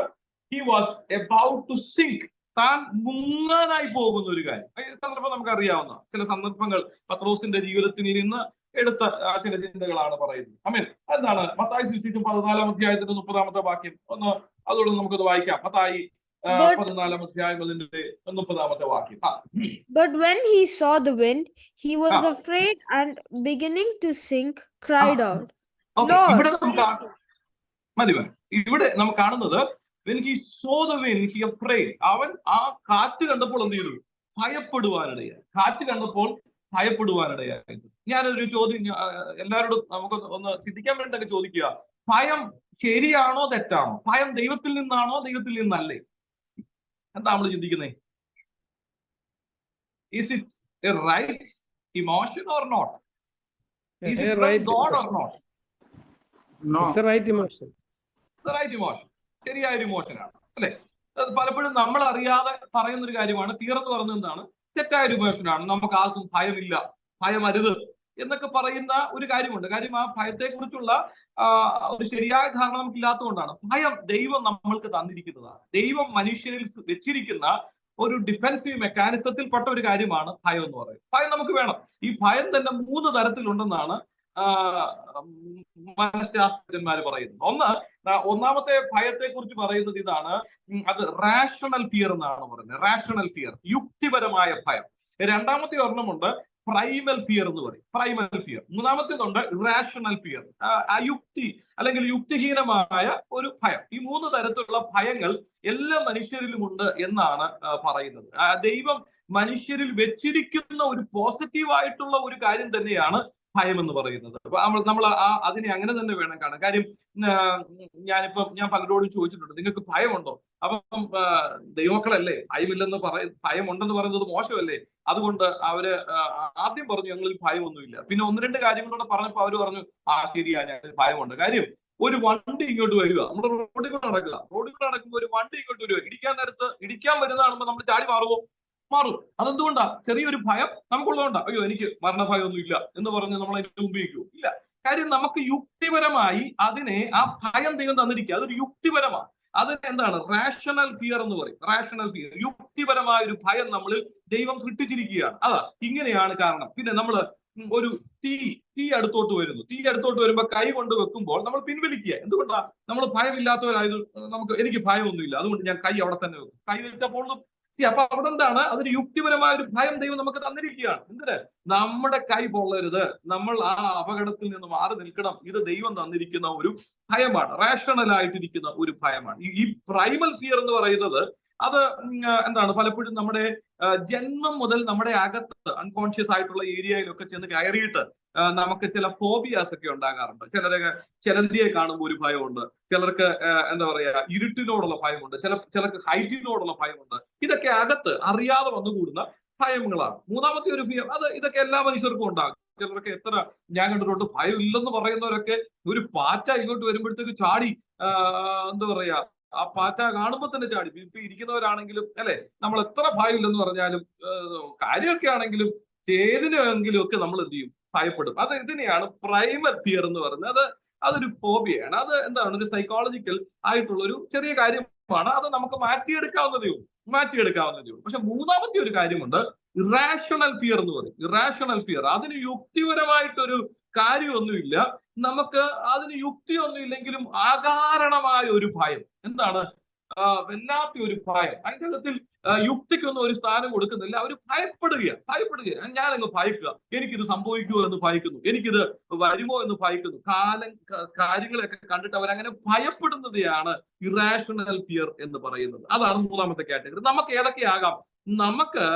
he was about to sink, താൻ മുങ്ങാനായി പോകുന്ന ഒരു കാര്യം. ഈ സന്ദർഭം നമുക്ക് അറിയാവുന്ന ചില സന്ദർഭങ്ങൾ പത്രോസിന്റെ ജീവിതത്തിൽ നിന്ന് എടുത്ത ചില ചിന്തകളാണ് പറയുന്നത്. ആമേൻ. എന്താണ്? മത്തായി സുവിശേഷം 14-ാം അധ്യായത്തിന്റെ 30-ാമത്തെ വാക്യം ഒന്ന് അതോടെ നമുക്കത് വായിക്കാം. മത്തായി 14-ാം അധ്യായം അതിന്റെ 30-ാമത്തെ വാക്യം. But when he saw the wind, he was afraid and beginning to sink, cried out, Lord, ഇവിടെ നമ്മൾ കാണുന്നത്, when he saw the wind, he afraid. അവൻ ആ കാറ്റ് കണ്ടപ്പോൾ എന്ത് ചെയ്തു? ഭയപ്പെടുവാനിടയായി. കാറ്റ് കണ്ടപ്പോൾ ഭയപ്പെടുവാനിടയായി. ഞാനൊരു ചോദ്യം എല്ലാവരോടും നമുക്ക് ഒന്ന് ചിന്തിക്കാൻ വേണ്ടിയൊക്കെ ചോദിക്കുക. ഭയം ശരിയാണോ തെറ്റാണോ? ഭയം ദൈവത്തിൽ നിന്നാണോ ദൈവത്തിൽ നിന്നല്ലേ? എന്താ നമ്മൾ ചിന്തിക്കുന്നേ? Is it a right emotion or not? Is it from God or not? No. It's a right emotion. It's a right emotion. ശരിയായ ഒരു ഇമോഷനാണ് അല്ലെ? അത് പലപ്പോഴും നമ്മൾ അറിയാതെ പറയുന്ന ഒരു കാര്യമാണ്. ഫിയർ എന്ന് പറയുന്നത് എന്താണ്? തെറ്റായ ഒരു ഇമോഷനാണ്. നമുക്ക് ആർക്കും ഭയമില്ല, ഭയമരുത് എന്നൊക്കെ പറയുന്ന ഒരു കാര്യമുണ്ട്. കാര്യം ആ ഭയത്തെ കുറിച്ചുള്ള ഒരു ശരിയായ ധാരണ നമുക്ക് ഇല്ലാത്തതുകൊണ്ടാണ്. ഭയം ദൈവം നമ്മൾക്ക് തന്നിരിക്കുന്നതാണ്. ദൈവം മനുഷ്യരിൽ വെച്ചിരിക്കുന്ന ഒരു ഡിഫെൻസീവ് മെക്കാനിസത്തിൽപ്പെട്ട ഒരു കാര്യമാണ് ഭയം എന്ന് പറയുന്നത്. ഭയം നമുക്ക് വേണം. ഈ ഭയം തന്നെ 3 തരത്തിലുണ്ടെന്നാണ് മനഃശാസ്ത്രജ്ഞന്മാർ പറയുന്നത്. ഒന്നാമത്തെ ഭയത്തെ കുറിച്ച് പറയുന്നത് ഇതാണ്, അത് റാഷണൽ ഫിയർ എന്നാണ് പറയുന്നത്. റാഷണൽ ഫിയർ, യുക്തിപരമായ ഭയം. രണ്ടാമത്തെ ഒരെണ്ണമുണ്ട് പ്രൈമൽ ഫിയർ എന്ന് പറയും, പ്രൈമൽ ഫിയർ. മൂന്നാമത്തേതുണ്ട് ഇറാഷണൽ ഫിയർ, അയുക്തി അല്ലെങ്കിൽ യുക്തിഹീനമായ ഒരു ഭയം. ഈ 3 തരത്തിലുള്ള ഭയങ്ങൾ എല്ലാ മനുഷ്യരിലും ഉണ്ട് എന്നാണ് പറയുന്നത്. ദൈവം മനുഷ്യരിൽ വെച്ചിരിക്കുന്ന ഒരു പോസിറ്റീവായിട്ടുള്ള ഒരു കാര്യം തന്നെയാണ് ഭയം എന്ന് പറയുന്നത്. നമ്മൾ അതിനെ അങ്ങനെ തന്നെ വേണം കാണാൻ. കാര്യം ഞാൻ പലരോടും ചോദിച്ചിട്ടുണ്ട്, നിങ്ങൾക്ക് ഭയമുണ്ടോ? അപ്പം ദൈവമക്കളല്ലേ, ഭയമില്ലെന്ന് ഭയമുണ്ടെന്ന് പറയുന്നത് മോശമല്ലേ? അതുകൊണ്ട് അവര് ആദ്യം പറഞ്ഞു ഞങ്ങളിൽ ഭയമൊന്നുമില്ല. പിന്നെ 1-2 കാര്യങ്ങളോട് പറഞ്ഞപ്പോ അവര് പറഞ്ഞു ശരിയാ, ഞങ്ങൾക്ക് ഭയമുണ്ട്. കാര്യം ഒരു വണ്ടി ഇങ്ങോട്ട് വരിക, നമ്മുടെ റോഡിൽ കൂടെ നടക്കുമ്പോൾ ഒരു വണ്ടി ഇങ്ങോട്ട് വരിക, ഇടിക്കാൻ വരുന്നതാണെന്ന് നമ്മൾ ചാടി മാറും. അതെന്തുകൊണ്ടാ? ചെറിയൊരു ഭയം നമുക്കുള്ളതുകൊണ്ടാ. അയ്യോ എനിക്ക് മരണഭയമൊന്നും ഇല്ല എന്ന് പറഞ്ഞ് നമ്മൾ അതിന് ഉപയോഗിക്കൂ? ഇല്ല. കാര്യം നമുക്ക് യുക്തിപരമായി ആ ഭയം ദൈവം തന്നിരിക്കുക. അതൊരു യുക്തിപരമാണ്. അതിന് എന്താണ്? റാഷണൽ ഫിയർ എന്ന് പറയും. റാഷണൽ ഫിയർ, യുക്തിപരമായ ഒരു ഭയം നമ്മളിൽ ദൈവം സൃഷ്ടിച്ചിരിക്കുകയാണ്. അതാ ഇങ്ങനെയാണ് കാരണം. പിന്നെ നമ്മള് ഒരു തീ അടുത്തോട്ട് വരുമ്പോ കൈ കൊണ്ട് വെക്കുമ്പോൾ നമ്മൾ പിൻവലിക്കുക. എന്തുകൊണ്ടാ? നമ്മൾ ഭയമില്ലാത്തവരായത് എനിക്ക് ഭയമൊന്നുമില്ല, അതുകൊണ്ട് ഞാൻ കൈ അവിടെ തന്നെ വെക്കും. കൈ വെച്ചപ്പോൾ അപ്പൊ അവിടെ എന്താണ്? അതൊരു യുക്തിപരമായ ഒരു ഭയം ദൈവം നമുക്ക് തന്നിരിക്കുകയാണ്. എന്തിന്? നമ്മുടെ കൈ പൊള്ളരുത്, നമ്മൾ ആ അപകടത്തിൽ നിന്ന് മാറി നിൽക്കണം. ഇത് ദൈവം തന്നിരിക്കുന്ന ഒരു ഭയമാണ്, റാഷണൽ ആയിട്ടിരിക്കുന്ന ഒരു ഭയമാണ്. ഈ പ്രൈമൽ ഫിയർ എന്ന് പറയുന്നത് അത് എന്താണ്? പലപ്പോഴും നമ്മുടെ ജന്മം മുതൽ നമ്മുടെ അകത്ത് അൺകോൺഷ്യസ് ആയിട്ടുള്ള ഏരിയയിലൊക്കെ ചെന്ന് കയറിയിട്ട് നമുക്ക് ചില ഫോബിയാസ് ഒക്കെ ഉണ്ടാകാറുണ്ട്. ചിലന്തിയെ കാണുമ്പോൾ ഒരു ഭയമുണ്ട്, ചിലർക്ക് എന്താ പറയാ ഇരുട്ടിനോടുള്ള ഭയമുണ്ട്, ചിലർക്ക് ഹൈറ്റിനോടുള്ള ഭയമുണ്ട്. ഇതൊക്കെ അകത്ത് അറിയാതെ വന്നുകൂടുന്ന ഭയങ്ങളാണ്. മൂന്നാമത്തെ ഒരു ഭയം, ഇതൊക്കെ എല്ലാ മനുഷ്യർക്കും ഉണ്ടാകും. ചിലർക്ക് ഞാൻ കണ്ടിട്ടുണ്ട്, ഭയം ഇല്ലെന്ന് പറയുന്നവരൊക്കെ ഒരു പാറ്റ ഇങ്ങോട്ട് വരുമ്പോഴത്തേക്ക് ചാടി എന്താ പറയാ ആ പാറ്റ കാണുമ്പോൾ തന്നെ ചാടി. ഇപ്പൊ ഇരിക്കുന്നവരാണെങ്കിലും അല്ലെ, നമ്മൾ എത്ര ഭയമില്ലെന്ന് പറഞ്ഞാലും കാര്യമൊക്കെ ആണെങ്കിലും ഏതിനെങ്കിലും ഒക്കെ നമ്മൾ എന്ത് ചെയ്യും? ഭയപ്പെടും. ഇതിനെയാണ് പ്രൈമൽ ഫിയർ എന്ന് പറയുന്നത്. അതൊരു ഫോബിയാണ്. അത് എന്താണ്? ഒരു സൈക്കോളജിക്കൽ ആയിട്ടുള്ള ഒരു ചെറിയ കാര്യമാണ്. അത് നമുക്ക് മാറ്റിയെടുക്കാവുന്നതേ ഉള്ളൂ. പക്ഷെ മൂന്നാമത്തെ ഒരു കാര്യമുണ്ട്, ഇറാഷണൽ ഫിയർ എന്ന് പറയും. ഇറാഷണൽ ഫിയർ, അതിന് യുക്തിപരമായിട്ടൊരു കാര്യമൊന്നുമില്ല, നമുക്ക് അതിന് യുക്തിയൊന്നുമില്ലെങ്കിലും അകാരണമായ ഒരു ഭയം. എന്താണ്? വല്ലാത്ത ഒരു ഭയം. അതിന്റെ അകത്തിൽ യുക്തിക്കൊന്നും ഒരു സ്ഥാനം കൊടുക്കുന്നില്ല. അവർ ഭയപ്പെടുകയാണ്. ഞാനങ്ങ് ഭയക്കുക, എനിക്കിത് സംഭവിക്കുമോ എന്ന് ഭയക്കുന്നു, എനിക്കിത് വരുമോ എന്ന് ഭയക്കുന്നു. കാര്യങ്ങളെയൊക്കെ കണ്ടിട്ട് അവരങ്ങനെ ഭയപ്പെടുന്നതെയാണ് ഇറാഷണൽ ഫിയർ എന്ന് പറയുന്നത്. അതാണ് മൂന്നാമത്തെ കാറ്റഗറി. നമുക്ക് ഏതൊക്കെയാകാം? നമുക്ക്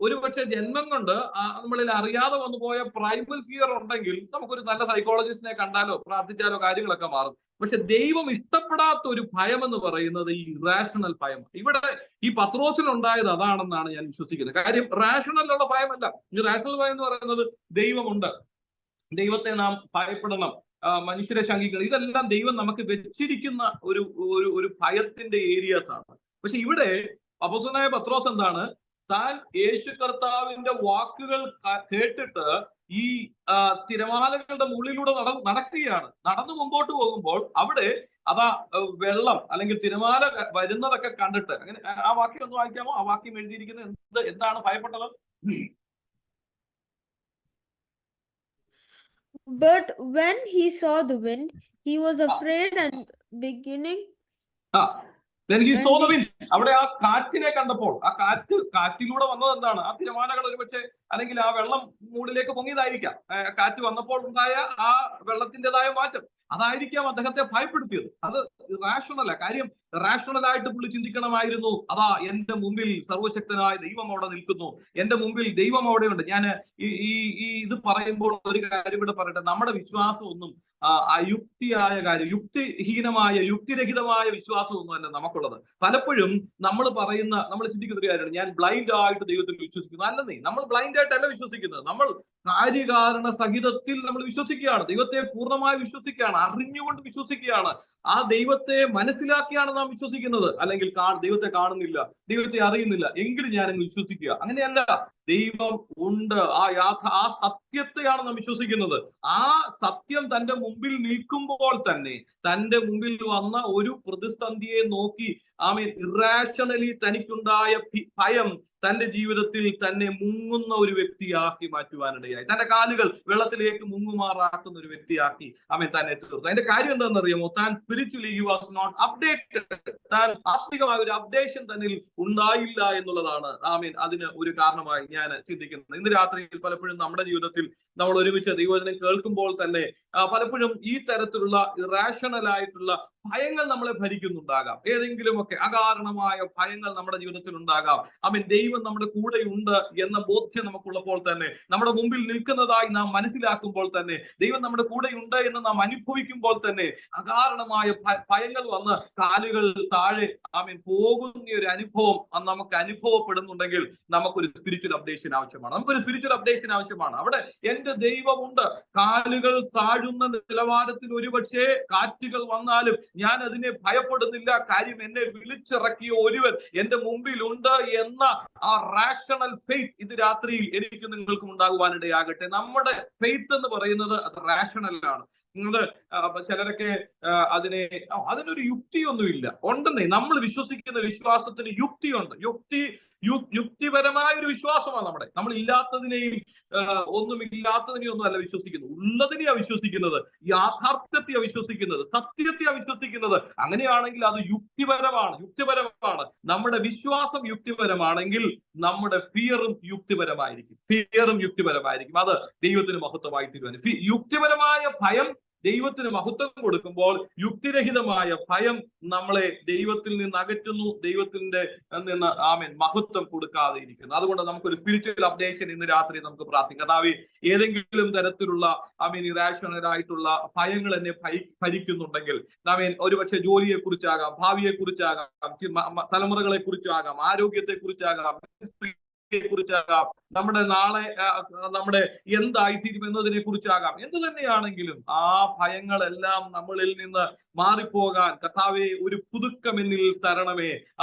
ഒരു പക്ഷെ ജന്മം കൊണ്ട് നമ്മളിൽ അറിയാതെ വന്നു പോയ പ്രൈമൽ ഫിയർ ഉണ്ടെങ്കിൽ നമുക്കൊരു നല്ല സൈക്കോളജിസ്റ്റിനെ കണ്ടാലോ പ്രാർത്ഥിച്ചാലോ കാര്യങ്ങളൊക്കെ മാറും. പക്ഷെ ദൈവം ഇഷ്ടപ്പെടാത്ത ഒരു ഭയം എന്ന് പറയുന്നത് ഈ ഇറാഷണൽ ഭയം. ഇവിടെ ഈ പത്രോസിനുണ്ടായത് അതാണെന്നാണ് ഞാൻ വിശ്വസിക്കുന്നത്. കാര്യം റാഷണലുള്ള ഭയമല്ല. ഈ റാഷണൽ ഭയം എന്ന് പറയുന്നത് ദൈവമുണ്ട്, ദൈവത്തെ നാം ഭയപ്പെടണം, മനുഷ്യരെ ശങ്കിക്കണം, ഇതെല്ലാം ദൈവം നമുക്ക് വെച്ചിരിക്കുന്ന ഒരു ഭയത്തിന്റെ ഏരിയാസ് ആണ്. പക്ഷെ ഇവിടെ അപ്പോസ്തലനായ പത്രോസ് എന്താണ്, താൻ യേശു കർത്താവിന്റെ വാക്കുകൾ കേട്ടിട്ട് ഈ തിരമാലകളുടെ മുകളിലൂടെ നടക്കുകയാണ്. നടന്നു മുമ്പോട്ട് പോകുമ്പോൾ അവിടെ അതാ വെള്ളം അല്ലെങ്കിൽ തിരമാല വരുന്നതൊക്കെ കണ്ടിട്ട്, അങ്ങനെ ആ വാക്യം ഒന്ന് വായിക്കാമോ? ആ വാക്യം എഴുതിയിരിക്കുന്നത് എന്താണ് ഭയപ്പെട്ടത്? But when he saw the wind, he was afraid and beginning. Then he saw the wind. അവിടെ ആ കാറ്റിനെ കണ്ടപ്പോൾ, ആ കാറ്റിലൂടെ വന്നത് എന്താണ്? ആ തിരമാലകൾ ഒരുപക്ഷെ അല്ലെങ്കിൽ ആ വെള്ളം മുകളിലേക്ക് പൊങ്ങിയതായിരിക്കാം. കാറ്റ് വന്നപ്പോൾ ഉണ്ടായ ആ വെള്ളത്തിൻ്റെതായ മാറ്റം അതായിരിക്കാം അദ്ദേഹത്തെ ഭയപ്പെടുത്തിയത്. അത് റാഷണല കാര്യം. റാഷണലായിട്ട് പുള്ളി ചിന്തിക്കണമായിരുന്നു, അതാ എന്റെ മുമ്പിൽ സർവശക്തനായ ദൈവം അവിടെ നിൽക്കുന്നു, എന്റെ മുമ്പിൽ ദൈവം അവിടെയുണ്ട്. ഞാൻ ഇത് പറയുമ്പോൾ ഒരു കാര്യം കൂടെ പറയട്ടെ. നമ്മുടെ വിശ്വാസം ഒന്നും അയുക്തിയായ കാര്യം, യുക്തിരഹിതമായ വിശ്വാസം ഒന്നും അല്ല നമുക്കുള്ളത്. പലപ്പോഴും നമ്മൾ ചിന്തിക്കുന്ന ഒരു കാര്യമാണ്, ഞാൻ ബ്ലൈൻഡ് ആയിട്ട് ദൈവത്തിൽ വിശ്വസിക്കുന്നു. അല്ലെന്നേ, നമ്മൾ ബ്ലൈൻഡ് ആയിട്ടല്ല വിശ്വസിക്കുന്നത്. നമ്മൾ കാര്യകാരണ സഹിതത്തിൽ നമ്മൾ വിശ്വസിക്കുകയാണ്, ദൈവത്തെ പൂർണ്ണമായി വിശ്വസിക്കുകയാണ്, അറിഞ്ഞുകൊണ്ട് വിശ്വസിക്കുകയാണ്, ആ ദൈവത്തെ മനസ്സിലാക്കിയാണ് നാം വിശ്വസിക്കുന്നത്. അല്ലെങ്കിൽ ദൈവത്തെ കാണുന്നില്ല, ദൈവത്തെ അറിയുന്നില്ല, എങ്കിലും ഞാനങ്ങ് വിശ്വസിക്കുക. അങ്ങനെയല്ല. ദൈവം ഉണ്ട്, ആ സത്യത്തെയാണ് നാം വിശ്വസിക്കുന്നത്. ആ സത്യം തന്റെ മുമ്പിൽ നിൽക്കുമ്പോൾ തന്നെ തന്റെ മുമ്പിൽ വന്ന ഒരു പ്രതിസന്ധിയെ നോക്കി ഇറാഷണലി തനിക്കുണ്ടായ ഭയം തന്റെ ജീവിതത്തിൽ തന്നെ മുങ്ങുന്ന ഒരു വ്യക്തിയാക്കി മാറ്റുവാനിടയായി. തന്റെ കാലുകൾ വെള്ളത്തിലേക്ക് മുങ്ങുമാറാക്കുന്ന ഒരു വ്യക്തിയാക്കി തന്നെ തീർത്തു. അതിന്റെ കാര്യം എന്താണെന്നറിയാമോ? താൻ spiritually he was not updated. താൻ ആത്മികമായ ഒരു അപ്ഡേഷൻ തന്നിൽ ഉണ്ടായില്ല എന്നുള്ളതാണ് അതിന് ഒരു കാരണമായി ഞാൻ ചിന്തിക്കുന്നത്. ഇന്ന് രാത്രിയിൽ പലപ്പോഴും നമ്മുടെ ജീവിതത്തിൽ നമ്മൾ ഒരുമിച്ച് ദൈവവചനം കേൾക്കുമ്പോൾ തന്നെ പലപ്പോഴും ഈ തരത്തിലുള്ള ഇറാഷണൽ ആയിട്ടുള്ള ഭയങ്ങൾ നമ്മളെ ഭരിക്കുന്നുണ്ടാകാം. ഏതെങ്കിലുമൊക്കെ അകാരണമായ ഭയങ്ങൾ നമ്മുടെ ജീവിതത്തിൽ ഉണ്ടാകാം. ദൈവം നമ്മുടെ കൂടെ ഉണ്ട് എന്ന ബോധ്യം നമുക്കുള്ളപ്പോൾ തന്നെ, നമ്മുടെ മുമ്പിൽ നിൽക്കുന്നതായി നാം മനസ്സിലാക്കുമ്പോൾ തന്നെ, ദൈവം നമ്മുടെ കൂടെ ഉണ്ട് എന്ന് നാം അനുഭവിക്കുമ്പോൾ തന്നെ അകാരണമായ ഭയങ്ങൾ വന്ന് കാലുകൾ താഴെ പോകുന്ന ഒരു അനുഭവം നമുക്ക് അനുഭവപ്പെടുന്നുണ്ടെങ്കിൽ നമുക്കൊരു സ്പിരിച്വൽ അപ്ഡേഷൻ ആവശ്യമാണ്. അവിടെ എന്റെ ദൈവമുണ്ട്. കാലുകൾ താഴുന്ന നിലവാരത്തിൽ ഒരുപക്ഷെ കാറ്റുകൾ വന്നാലും ഞാൻ അതിനെ ഭയപ്പെടുന്നില്ല. കാര്യം എന്നെ വിളിച്ചിറക്കിയ ഒരുവൻ എന്റെ മുമ്പിലുണ്ട് എന്ന ആ റാഷണൽ ഫെയ്ത്ത് ഇത് രാത്രിയിൽ എനിക്ക് നിങ്ങൾക്കും ഉണ്ടാകുവാനിടയാകട്ടെ. നമ്മുടെ ഫെയ്ത്ത് എന്ന് പറയുന്നത് അത് റാഷണലാണ്. ചിലരൊക്കെ അതിനൊരു യുക്തിയൊന്നുമില്ല. ഉണ്ടെന്നേ, നമ്മൾ വിശ്വസിക്കുന്ന വിശ്വാസത്തിന് യുക്തിയുണ്ട്. യുക്തിപരമായ ഒരു വിശ്വാസമാണ് നമ്മൾ ഇല്ലാത്തതിനെയും ഒന്നുമില്ലാത്തതിനെയും ഒന്നും അല്ല വിശ്വസിക്കുന്നത്, ഉള്ളതിനെയാ വിശ്വസിക്കുന്നത്, യാഥാർത്ഥ്യത്തെയാ വിശ്വസിക്കുന്നത്, സത്യത്തെയാ വിശ്വസിക്കുന്നത്. അങ്ങനെയാണെങ്കിൽ അത് യുക്തിപരമാണ്. നമ്മുടെ വിശ്വാസം യുക്തിപരമാണെങ്കിൽ നമ്മുടെ ഫിയറും യുക്തിപരമായിരിക്കും. അത് ദൈവത്തിന് മഹത്വമായി തീരുവാൻ. യുക്തിപരമായ ഭയം ദൈവത്തിന് മഹത്വം കൊടുക്കുമ്പോൾ യുക്തിരഹിതമായ ഭയം നമ്മളെ ദൈവത്തിൽ നിന്ന് അകറ്റുന്നു, ദൈവത്തിന്റെ നിന്ന് മഹത്വം കൊടുക്കാതെ ഇരിക്കുന്നു. അതുകൊണ്ട് നമുക്കൊരു സ്പിരിച്വൽ അപ്ഡേഷൻ ഇന്ന് രാത്രി നമുക്ക് പ്രാർത്ഥിക്കാം. കർത്താവേ, ഏതെങ്കിലും തരത്തിലുള്ള ഇറാഷണൽ ആയിട്ടുള്ള ഭയങ്ങൾ എന്നെ ഭരിക്കുന്നുണ്ടെങ്കിൽ, ഒരുപക്ഷെ ജോലിയെ കുറിച്ചാകാം, ഭാവിയെ കുറിച്ചാകാം, തലമുറകളെ കുറിച്ചാകാം, ആരോഗ്യത്തെ കുറിച്ചാകാം, കുറിച്ചാകാം, നമ്മുടെ നാളെ നമ്മുടെ എന്തായിത്തീരും എന്നതിനെ കുറിച്ചാകാം, എന്ത് തന്നെയാണെങ്കിലും ആ ഭയങ്ങളെല്ലാം നമ്മളിൽ നിന്ന് മാറിപ്പോകാൻ കർത്താവേ ഒരു പുതുക്കം എന്നിൽ തരണമേ.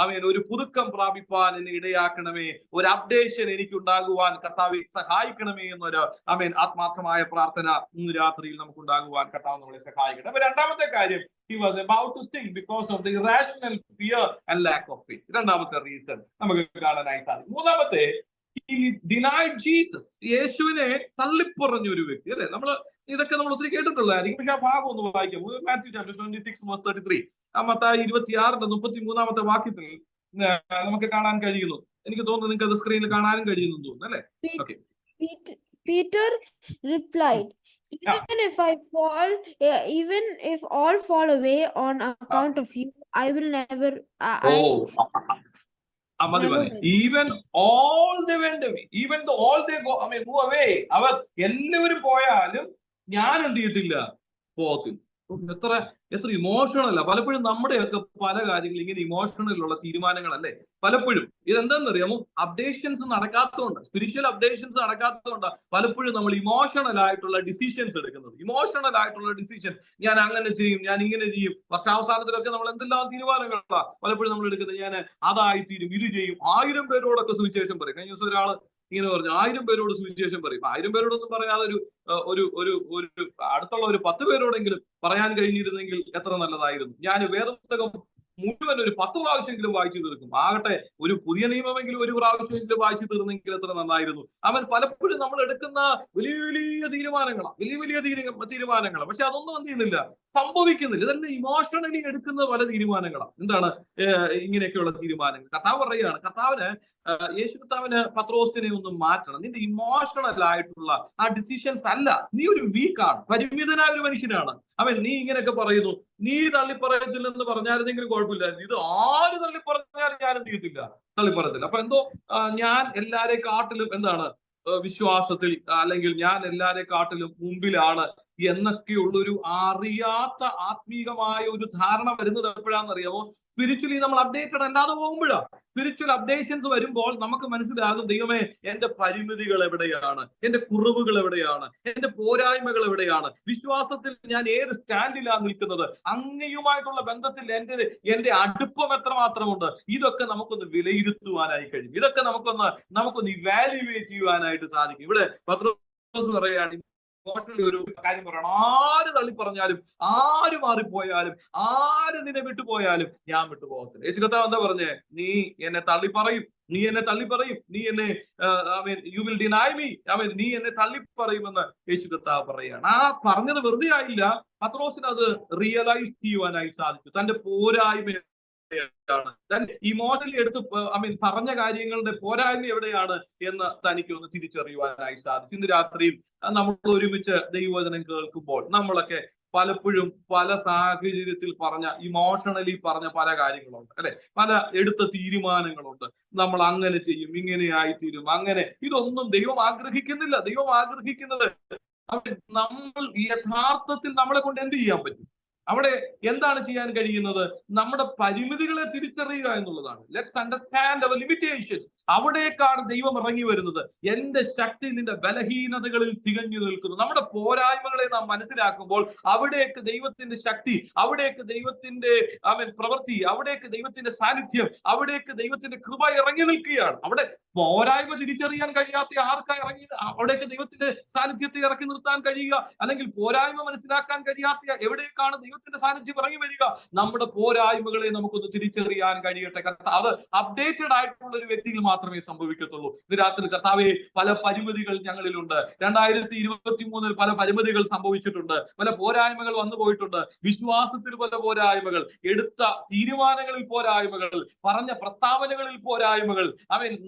ഒരു പുതുക്കം പ്രാപിപ്പാൻ എന്നെ ഇടയാക്കണമേ. ഒരു അപ്ഡേഷൻ എനിക്കുണ്ടാകുവാൻ കർത്താവെ സഹായിക്കണമേ എന്നൊരു ആത്മാർത്ഥമായ പ്രാർത്ഥന ഇന്ന് രാത്രിയിൽ നമുക്കുണ്ടാകുവാൻ കർത്താവ് നമ്മളെ സഹായിക്കട്ടെ. അപ്പൊ രണ്ടാമത്തെ കാര്യം, he was about to sting because of the irrational fear and lack of faith. രണ്ടാമത്തെ റീസൺ നമുക്ക് കാണാനായി സാധിക്കും. മൂന്നാമത്തെ, he denied Jesus. യേശുവിനെ തള്ളിപ്പറഞ്ഞ ഒരു വ്യക്തി, അല്ലെ? ഇതൊക്കെ നമ്മൾ ഒത്തിരി കേട്ടിട്ടുള്ളതായിരിക്കും. പക്ഷെ ആ ഭാഗം ഒന്ന് വായിക്കാം. മാത്യു ചാപ്റ്റർ 26:33, മത്തായി 26:33 വാക്യത്തിൽ നമുക്ക് കാണാൻ കഴിയുന്നു. എനിക്ക് തോന്നുന്നു നിങ്ങൾക്ക് അത് സ്ക്രീനിൽ കാണാനും കഴിയുന്നു തോന്നുന്നു, അല്ലെ? Okay. Peter replied, even if all fall away on account of you, I will never. മതി Never മതി. will. Even all they went away, even though all they go, move away, അവർ എല്ലാവരും പോയാലും ഞാൻ എന്ത് ചെയ്യത്തില്ല, പോകത്തില്ല. എത്ര എത്ര ഇമോഷണൽ. പലപ്പോഴും നമ്മുടെയൊക്കെ പല കാര്യങ്ങളും ഇങ്ങനെ ഇമോഷണലുള്ള തീരുമാനങ്ങളല്ലേ പലപ്പോഴും. ഇതെന്താണെന്നറിയാമോ? അപ്ഡേഷൻസ് നടക്കാത്തതുകൊണ്ട്, സ്പിരിച്വൽ അപ്ഡേഷൻസ് നടക്കാത്തതുകൊണ്ട് പലപ്പോഴും നമ്മൾ ഇമോഷണൽ ആയിട്ടുള്ള ഡിസിഷൻസ് എടുക്കുന്നത്. ഇമോഷണൽ ആയിട്ടുള്ള ഡിസിഷൻ, ഞാൻ അങ്ങനെ ചെയ്യും, ഞാൻ ഇങ്ങനെ ചെയ്യും. വർഷാവസാനത്തിലൊക്കെ നമ്മൾ എന്തെല്ലാം തീരുമാനങ്ങളാണ് പലപ്പോഴും നമ്മൾ എടുക്കുന്നത്. ഞാൻ അതായിത്തീരും, ഇത് ചെയ്യും. 1000 പേരോടൊക്കെ സുവിശേഷം പറയും. കഴിഞ്ഞ ദിവസം ഒരാള് ഇങ്ങനെ പറഞ്ഞു, 1000 പേരോട് സുവിശേഷം പറയും. 1000 പേരോടൊന്നും പറയാതെ ഒരു അടുത്തുള്ള ഒരു 10 പേരോടെങ്കിലും പറയാൻ കഴിഞ്ഞിരുന്നെങ്കിൽ എത്ര നല്ലതായിരുന്നു. ഞാൻ വേദപുസ്തകം മുഴുവൻ ഒരു 10 പ്രാവശ്യമെങ്കിലും വായിച്ചു തീർക്കും. ആകട്ടെ ഒരു പുതിയ നിയമമെങ്കിലും ഒരു പ്രാവശ്യമെങ്കിലും വായിച്ചു തീർന്നെങ്കിൽ എത്ര നന്നായിരുന്നു. അവൻ പലപ്പോഴും നമ്മൾ എടുക്കുന്ന വലിയ വലിയ തീരുമാനങ്ങളാണ്, വലിയ വലിയ തീരുമാനങ്ങളാണ്. പക്ഷെ അതൊന്നും എന്ത് ചെയ്യുന്നില്ല, സംഭവിക്കുന്നില്ല. ഇതെല്ലാം ഇമോഷണലി എടുക്കുന്ന പല തീരുമാനങ്ങളാണ്. എന്താണ് ഇങ്ങനെയൊക്കെയുള്ള തീരുമാനങ്ങൾ? കർത്താവ് പറയുകയാണ്, യേശു കർത്താവിന് പത്രോസിനെ ഒന്നും മാറ്റണം. നിന്റെ ഇമോഷണൽ ആയിട്ടുള്ള ആ ഡിസിഷൻസ് അല്ല. നീ ഒരു വീക്കാണ്, പരിമിതനായ ഒരു മനുഷ്യനാണ്. നീ ഇങ്ങനെയൊക്കെ പറയുന്നു, നീ തള്ളിപ്പറയത്തില്ലെന്ന് പറഞ്ഞായിരുന്നെങ്കിലും കുഴപ്പമില്ലായിരുന്നു. ഇത് ആര് തള്ളിപ്പറഞ്ഞാലും ഞാൻ എന്ത് ചെയ്യത്തില്ല, തള്ളിപ്പറയത്തില്ല. അപ്പൊ എന്തോ ഞാൻ എല്ലാരെക്കാട്ടിലും എന്താണ് വിശ്വാസത്തിൽ, അല്ലെങ്കിൽ ഞാൻ എല്ലാരെക്കാട്ടിലും മുമ്പിലാണ് എന്നൊക്കെയുള്ളൊരു അറിയാത്ത ആത്മീകമായ ഒരു ധാരണ വരുന്നത് എപ്പോഴാണെന്നറിയാമോ? സ്പിരിച്വലി നമ്മൾ അപ്ഡേറ്റഡ് അല്ലാതെ പോകുമ്പോഴാണ്. സ്പിരിച്വൽ അപ്ഡേഷൻസ് വരുമ്പോൾ നമുക്ക് മനസ്സിലാകും, ദൈവമേ എന്റെ പരിമിതികൾ എവിടെയാണ്, എന്റെ കുറവുകൾ എവിടെയാണ്, എന്റെ പോരായ്മകൾ എവിടെയാണ്, വിശ്വാസത്തിൽ ഞാൻ ഏത് സ്റ്റാൻഡിലാണ് നിൽക്കുന്നത്, അങ്ങയുമായിട്ടുള്ള ബന്ധത്തിൽ എന്റെ അടുപ്പം എത്രമാത്രമുണ്ട്. ഇതൊക്കെ നമുക്കൊന്ന് വിലയിരുത്തുവാനായി കഴിയും. ഇതൊക്കെ നമുക്കൊന്ന് ഇവാലുവേറ്റ് ചെയ്യുവാനായിട്ട് സാധിക്കും. ഇവിടെ പത്രോസ് പറയുകയാണ്, ഒരു കാര്യം പറയണം, ആര് തള്ളി പറഞ്ഞാലും, ആര് മാറിപ്പോയാലും, ആര് നിന്നെ വിട്ടുപോയാലും ഞാൻ വിട്ടുപോകത്തില്ല. യേശു കർത്താവ് എന്താ പറഞ്ഞേ? നീ എന്നെ തള്ളിപ്പറയും, നീ എന്നെ തള്ളിപ്പറയും, നീ എന്നെ യു വിൽ ഡിനൈ മീ, നീ എന്നെ തള്ളിപ്പറയുമെന്ന് യേശു കർത്താവ് പറയുകയാണ്. ആ പറഞ്ഞത് വെറുതെ ആയില്ല. പത്രോസിന് അത് റിയലൈസ് ചെയ്യുവാനായി സാധിച്ചു. തന്റെ പോരായ്മ ഇമോഷണലി എടുത്ത് പറഞ്ഞ കാര്യങ്ങളുടെ പോരായ്മ എവിടെയാണ് എന്ന് തനിക്ക് ഒന്ന് തിരിച്ചറിയുവാനായി സാധിക്കും. ഇന്ന് രാത്രിയിൽ നമ്മൾ ഒരുമിച്ച് ദൈവവചനം കേൾക്കുമ്പോൾ നമ്മളൊക്കെ പലപ്പോഴും പല സാഹചര്യത്തിൽ ഇമോഷണലി പറഞ്ഞ പല കാര്യങ്ങളുണ്ട് അല്ലെ, പല എടുത്ത തീരുമാനങ്ങളുണ്ട്. നമ്മൾ അങ്ങനെ ചെയ്യും, ഇങ്ങനെ ആയിത്തീരും, അങ്ങനെ. ഇതൊന്നും ദൈവം ആഗ്രഹിക്കുന്നില്ല. ദൈവം ആഗ്രഹിക്കുന്നത് നമ്മൾ യഥാർത്ഥത്തിൽ നമ്മളെ കൊണ്ട് എന്ത് ചെയ്യാൻ പറ്റും, അവിടെ എന്താണ് ചെയ്യാൻ കഴിയുന്നത്, നമ്മുടെ പരിമിതികളെ തിരിച്ചറിയുക എന്നുള്ളതാണ്. Let's understand our limitations. അവിടേക്കാണ് ദൈവം ഇറങ്ങി വരുന്നത്. എന്റെ ശക്തി നിന്റെ ബലഹീനതകളിൽ തികഞ്ഞു നിൽക്കുന്നു. നമ്മുടെ പോരായ്മകളെ നാം മനസ്സിലാക്കുമ്പോൾ അവിടേക്ക് ദൈവത്തിന്റെ ശക്തി, അവിടേക്ക് ദൈവത്തിന്റെ പ്രവൃത്തി, അവിടേക്ക് ദൈവത്തിന്റെ സാന്നിധ്യം, അവിടേക്ക് ദൈവത്തിന്റെ കൃപ ഇറങ്ങി നിൽക്കുകയാണ്. അവിടെ പോരായ്മ തിരിച്ചറിയാൻ കഴിയാത്ത ആർക്കാ അവിടേക്ക് ദൈവത്തിന്റെ സാന്നിധ്യത്തെ ഇറക്കി നിർത്താൻ കഴിയുക, അല്ലെങ്കിൽ പോരായ്മ മനസ്സിലാക്കാൻ കഴിയാത്ത എവിടേക്കാണ് ദൈവത്തിന്റെ സാന്നിധ്യം ഇറങ്ങി വരിക? നമ്മുടെ പോരായ്മകളെ നമുക്കൊന്ന് തിരിച്ചറിയാൻ കഴിയട്ടെ. അത് അപ്ഡേറ്റഡ് ആയിട്ടുള്ള ഒരു വ്യക്തിയിൽ മാത്രമേ സംഭവിക്കത്തുള്ളൂ. ഇത് രാത്രി കർത്താവെ, പല പരിമിതികൾ ഞങ്ങളിലുണ്ട്. 2023 പല പരിമിതികൾ സംഭവിച്ചിട്ടുണ്ട്, പല പോരായ്മകൾ വന്നു പോയിട്ടുണ്ട്. വിശ്വാസത്തിൽ പല പോരായ്മകൾ, എടുത്ത തീരുമാനങ്ങളിൽ പോരായ്മകൾ, പറഞ്ഞ പ്രസ്താവനകളിൽ പോരായ്മകൾ,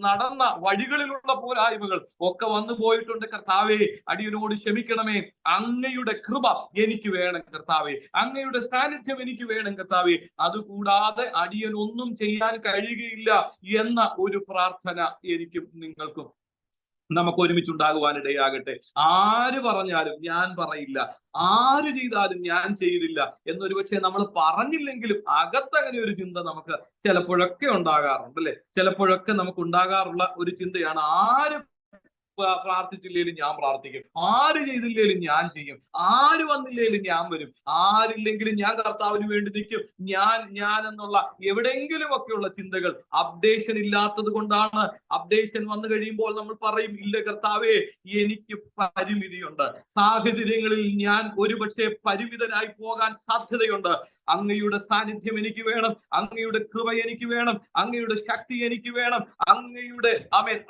നടന്ന വഴികളിലുള്ള പോരായ്മകൾ ഒക്കെ വന്നു പോയിട്ടുണ്ട്. കർത്താവെ, അടിയനോട് ക്ഷമിക്കണമേ. അങ്ങയുടെ കൃപ എനിക്ക് വേണം കർത്താവെ, അങ്ങയുടെ സാന്നിധ്യം എനിക്ക് വേണം കർത്താവെ. അതുകൂടാതെ അടിയനൊന്നും ചെയ്യാൻ കഴിയുകയില്ല എന്ന ഒരു പ്രാർത്ഥന എനിക്കും നിങ്ങൾക്കും നമുക്ക് ഒരുമിച്ചുണ്ടാകുവാനിടയാകട്ടെ. ആര് പറഞ്ഞാലും ഞാൻ പറയില്ല, ആര് ചെയ്താലും ഞാൻ ചെയ്തില്ല എന്നൊരു പക്ഷേ നമ്മൾ പറഞ്ഞില്ലെങ്കിലും അകത്തങ്ങനെ ഒരു ചിന്ത നമുക്ക് ചിലപ്പോഴൊക്കെ ഉണ്ടാകാറുണ്ട് അല്ലെ. ചിലപ്പോഴൊക്കെ നമുക്ക് ഉണ്ടാകാറുള്ള ഒരു ചിന്തയാണ്, ആര് പ്രാർത്ഥിച്ചില്ലേലും ഞാൻ പ്രാർത്ഥിക്കും, ആര് ചെയ്തില്ലേലും ഞാൻ ചെയ്യും, ആര് വന്നില്ലേലും ഞാൻ വരും, ആരില്ലെങ്കിലും ഞാൻ കർത്താവിന് വേണ്ടി നിൽക്കും, ഞാൻ എന്നുള്ള എവിടെയെങ്കിലും ഒക്കെയുള്ള ചിന്തകൾ അപ്ഡേഷൻ ഇല്ലാത്തത് കൊണ്ടാണ്. അപ്ഡേഷൻ വന്നു കഴിയുമ്പോൾ നമ്മൾ പറയും, ഇല്ല കർത്താവേ, എനിക്ക് പരിമിതിയുണ്ട്, സാഹചര്യങ്ങളിൽ ഞാൻ ഒരുപക്ഷെ പരിമിതനായി പോകാൻ സാധ്യതയുണ്ട്. അങ്ങയുടെ സാന്നിധ്യം എനിക്ക് വേണം, അങ്ങയുടെ കൃപ എനിക്ക് വേണം, അങ്ങയുടെ ശക്തി എനിക്ക് വേണം, അങ്ങയുടെ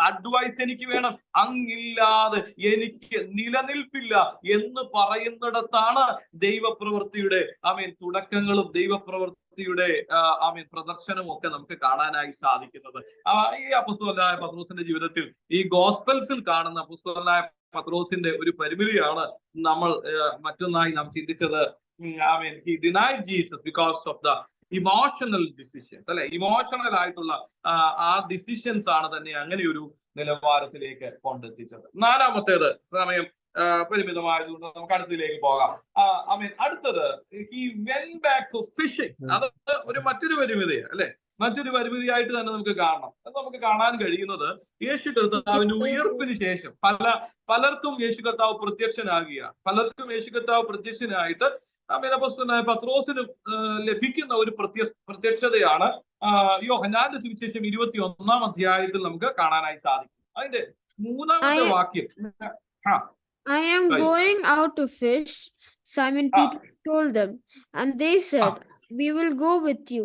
അഡ്വൈസ് എനിക്ക് വേണം. അങ്ങില്ലാതെ എനിക്ക് നിലനിൽപ്പില്ല എന്ന് പറയുന്നിടത്താണ് ദൈവപ്രവൃത്തിയുടെ തുടക്കങ്ങളും ദൈവപ്രവൃത്തിയുടെ പ്രദർശനവും ഒക്കെ നമുക്ക് കാണാനായി സാധിക്കുന്നത്. ഈ അപ്പോസ്തലനായ പത്രോസിന്റെ ജീവിതത്തിൽ, ഈ ഗോസ്പൽസിൽ കാണുന്ന അപ്പോസ്തലനായ പത്രോസിന്റെ ഒരു പരിമിതിയാണ് നമ്മൾ മറ്റൊന്നായി നാം ചിന്തിച്ചത്. He denied Jesus because of the emotional decisions, അല്ലെ? ഇമോഷണൽ ആയിട്ടുള്ള ആ ഡിസിഷൻസ് ആണ് തന്നെ അങ്ങനെ ഒരു നിലവാരത്തിലേക്ക് കൊണ്ടെത്തിച്ചത്. നാലാമത്തേത്, സമയം പരിമിതമായതുകൊണ്ട് നമുക്ക് അടുത്തതിലേക്ക് പോകാം. അടുത്തത് ഈ വെൻ ബാക്ക് ടു ഫിഷിംഗ്. അത് മറ്റൊരു പരിമിതിയാണ്, അല്ലെ? മറ്റൊരു പരിമിതിയായിട്ട് തന്നെ നമുക്ക് കാണണം. അത് നമുക്ക് കാണാൻ കഴിയുന്നത് യേശു കർത്താവിന്റെ ഉയർപ്പിന് ശേഷം പലർക്കും യേശു കർത്താവ് പ്രത്യക്ഷനാകുകയാണ്. പലർക്കും യേശു കർത്താവ് പ്രത്യക്ഷനായിട്ട് അപ്പോസ്തലനായ പത്രോസിനും ലഭിക്കുന്ന ഒരു പ്രത്യക്ഷതയാണ് യോഹന്നാന്റെ സുവിശേഷം 21-ാം അധ്യായത്തിൽ നമുക്ക് കാണാനായി സാധിക്കും. അതിന്റെ 3-ാമത്തെ വാക്യം, I am going out to fish, Simon Peter told them, and they said, we will go with you.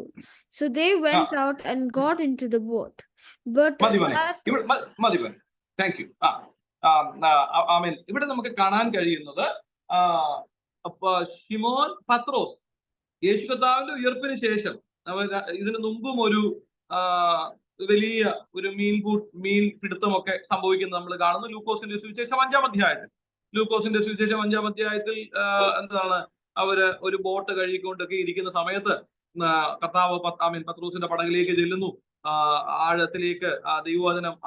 So they went out and got into the boat. But thank you. ഇവിടെ നമുക്ക് കാണാൻ കഴിയുന്നത് ശിമോൻ പത്രോസ് യേശു കർത്താവിന്റെ ഉയർപ്പിന് ശേഷം, ഇതിനു മുമ്പും ഒരു വലിയ ഒരു മീൻ പിടുത്തമൊക്കെ സംഭവിക്കുന്നത് നമ്മൾ കാണുന്നു ലൂക്കോസിന്റെ സുവിശേഷം 5-ാം അധ്യായത്തിൽ. ലൂക്കോസിന്റെ സുവിശേഷം 5-ാം അധ്യായത്തിൽ എന്താണ്, അവര് ഒരു ബോട്ട് കഴുകിക്കൊണ്ടൊക്കെ ഇരിക്കുന്ന സമയത്ത് കർത്താവ് പത്രോസിന്റെ പടകിലേക്ക് ചെല്ലുന്നു. ആഴത്തിലേക്ക് ദൈവവചനം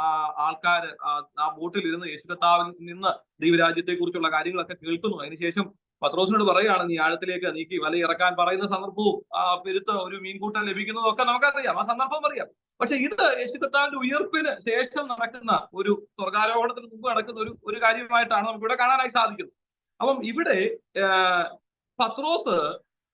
ആൾക്കാര് ആ ബോട്ടിൽ ഇരുന്ന് യേശു കർത്താവിൽ നിന്ന് ദൈവരാജ്യത്തെ കുറിച്ചുള്ള കാര്യങ്ങളൊക്കെ കേൾക്കുന്നു. അതിനുശേഷം പത്രോസിനോട് പറയുകയാണ്, നീ ആഴത്തിലേക്ക് നീക്കി വല ഇറക്കാൻ പറയുന്ന സന്ദർഭവും പെരുത്ത ഒരു മീൻകൂട്ടം ലഭിക്കുന്നതും ഒക്കെ നമുക്കറിയാം, ആ സന്ദർഭം അറിയാം. പക്ഷെ ഇത് യേശു കർത്താവിന്റെ ഉയർപ്പിന് ശേഷം നടക്കുന്ന ഒരു സ്വർഗാരോഹണത്തിന് മുമ്പ് നടക്കുന്ന ഒരു കാര്യമായിട്ടാണ് നമുക്ക് ഇവിടെ കാണാനായി സാധിക്കുന്നത്. അപ്പം ഇവിടെ പത്രോസ്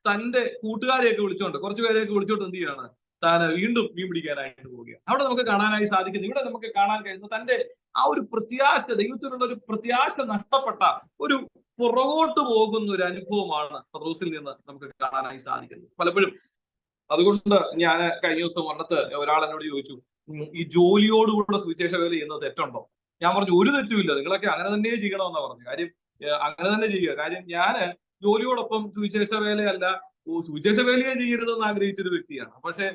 തന്റെ കൂട്ടുകാരെയൊക്കെ വിളിച്ചോണ്ട്, കുറച്ചുപേരെയൊക്കെ വിളിച്ചോണ്ട് എന്ത് ചെയ്യാണ്, താൻ വീണ്ടും മീൻ പിടിക്കാനായിട്ട് പോവുകയാണ്. അവിടെ നമുക്ക് കാണാനായി സാധിക്കുന്നു, ഇവിടെ നമുക്ക് കാണാൻ കഴിയുന്നത് തന്റെ ആ ഒരു പ്രത്യാശ, ദൈവത്തിനുള്ള ഒരു പ്രത്യാശ നഷ്ടപ്പെട്ട ഒരു പുറകോട്ട് പോകുന്ന ഒരു അനുഭവമാണ് പത്രോസിൽ നിന്ന് നമുക്ക് കാണാനായി സാധിക്കുന്നത് പലപ്പോഴും. അതുകൊണ്ട് ഞാൻ കഴിഞ്ഞ ദിവസം അടുത്ത് ഒരാൾ എന്നോട് ചോദിച്ചു, ഈ ജോലിയോടുകൂടെ സുവിശേഷ വേല ചെയ്യുന്നത് തെറ്റുണ്ടോ? ഞാൻ പറഞ്ഞു, ഒരു തെറ്റുമില്ല, നിങ്ങളൊക്കെ അങ്ങനെ തന്നെ ചെയ്യണമെന്നാ പറഞ്ഞു. കാര്യം അങ്ങനെ തന്നെ ചെയ്യുക. കാര്യം ഞാൻ ജോലിയോടൊപ്പം സുവിശേഷ വേലയല്ല, സുവിശേഷ വേലയെ ചെയ്യരുതെന്ന് ആഗ്രഹിച്ചൊരു വ്യക്തിയാണ്. പക്ഷെ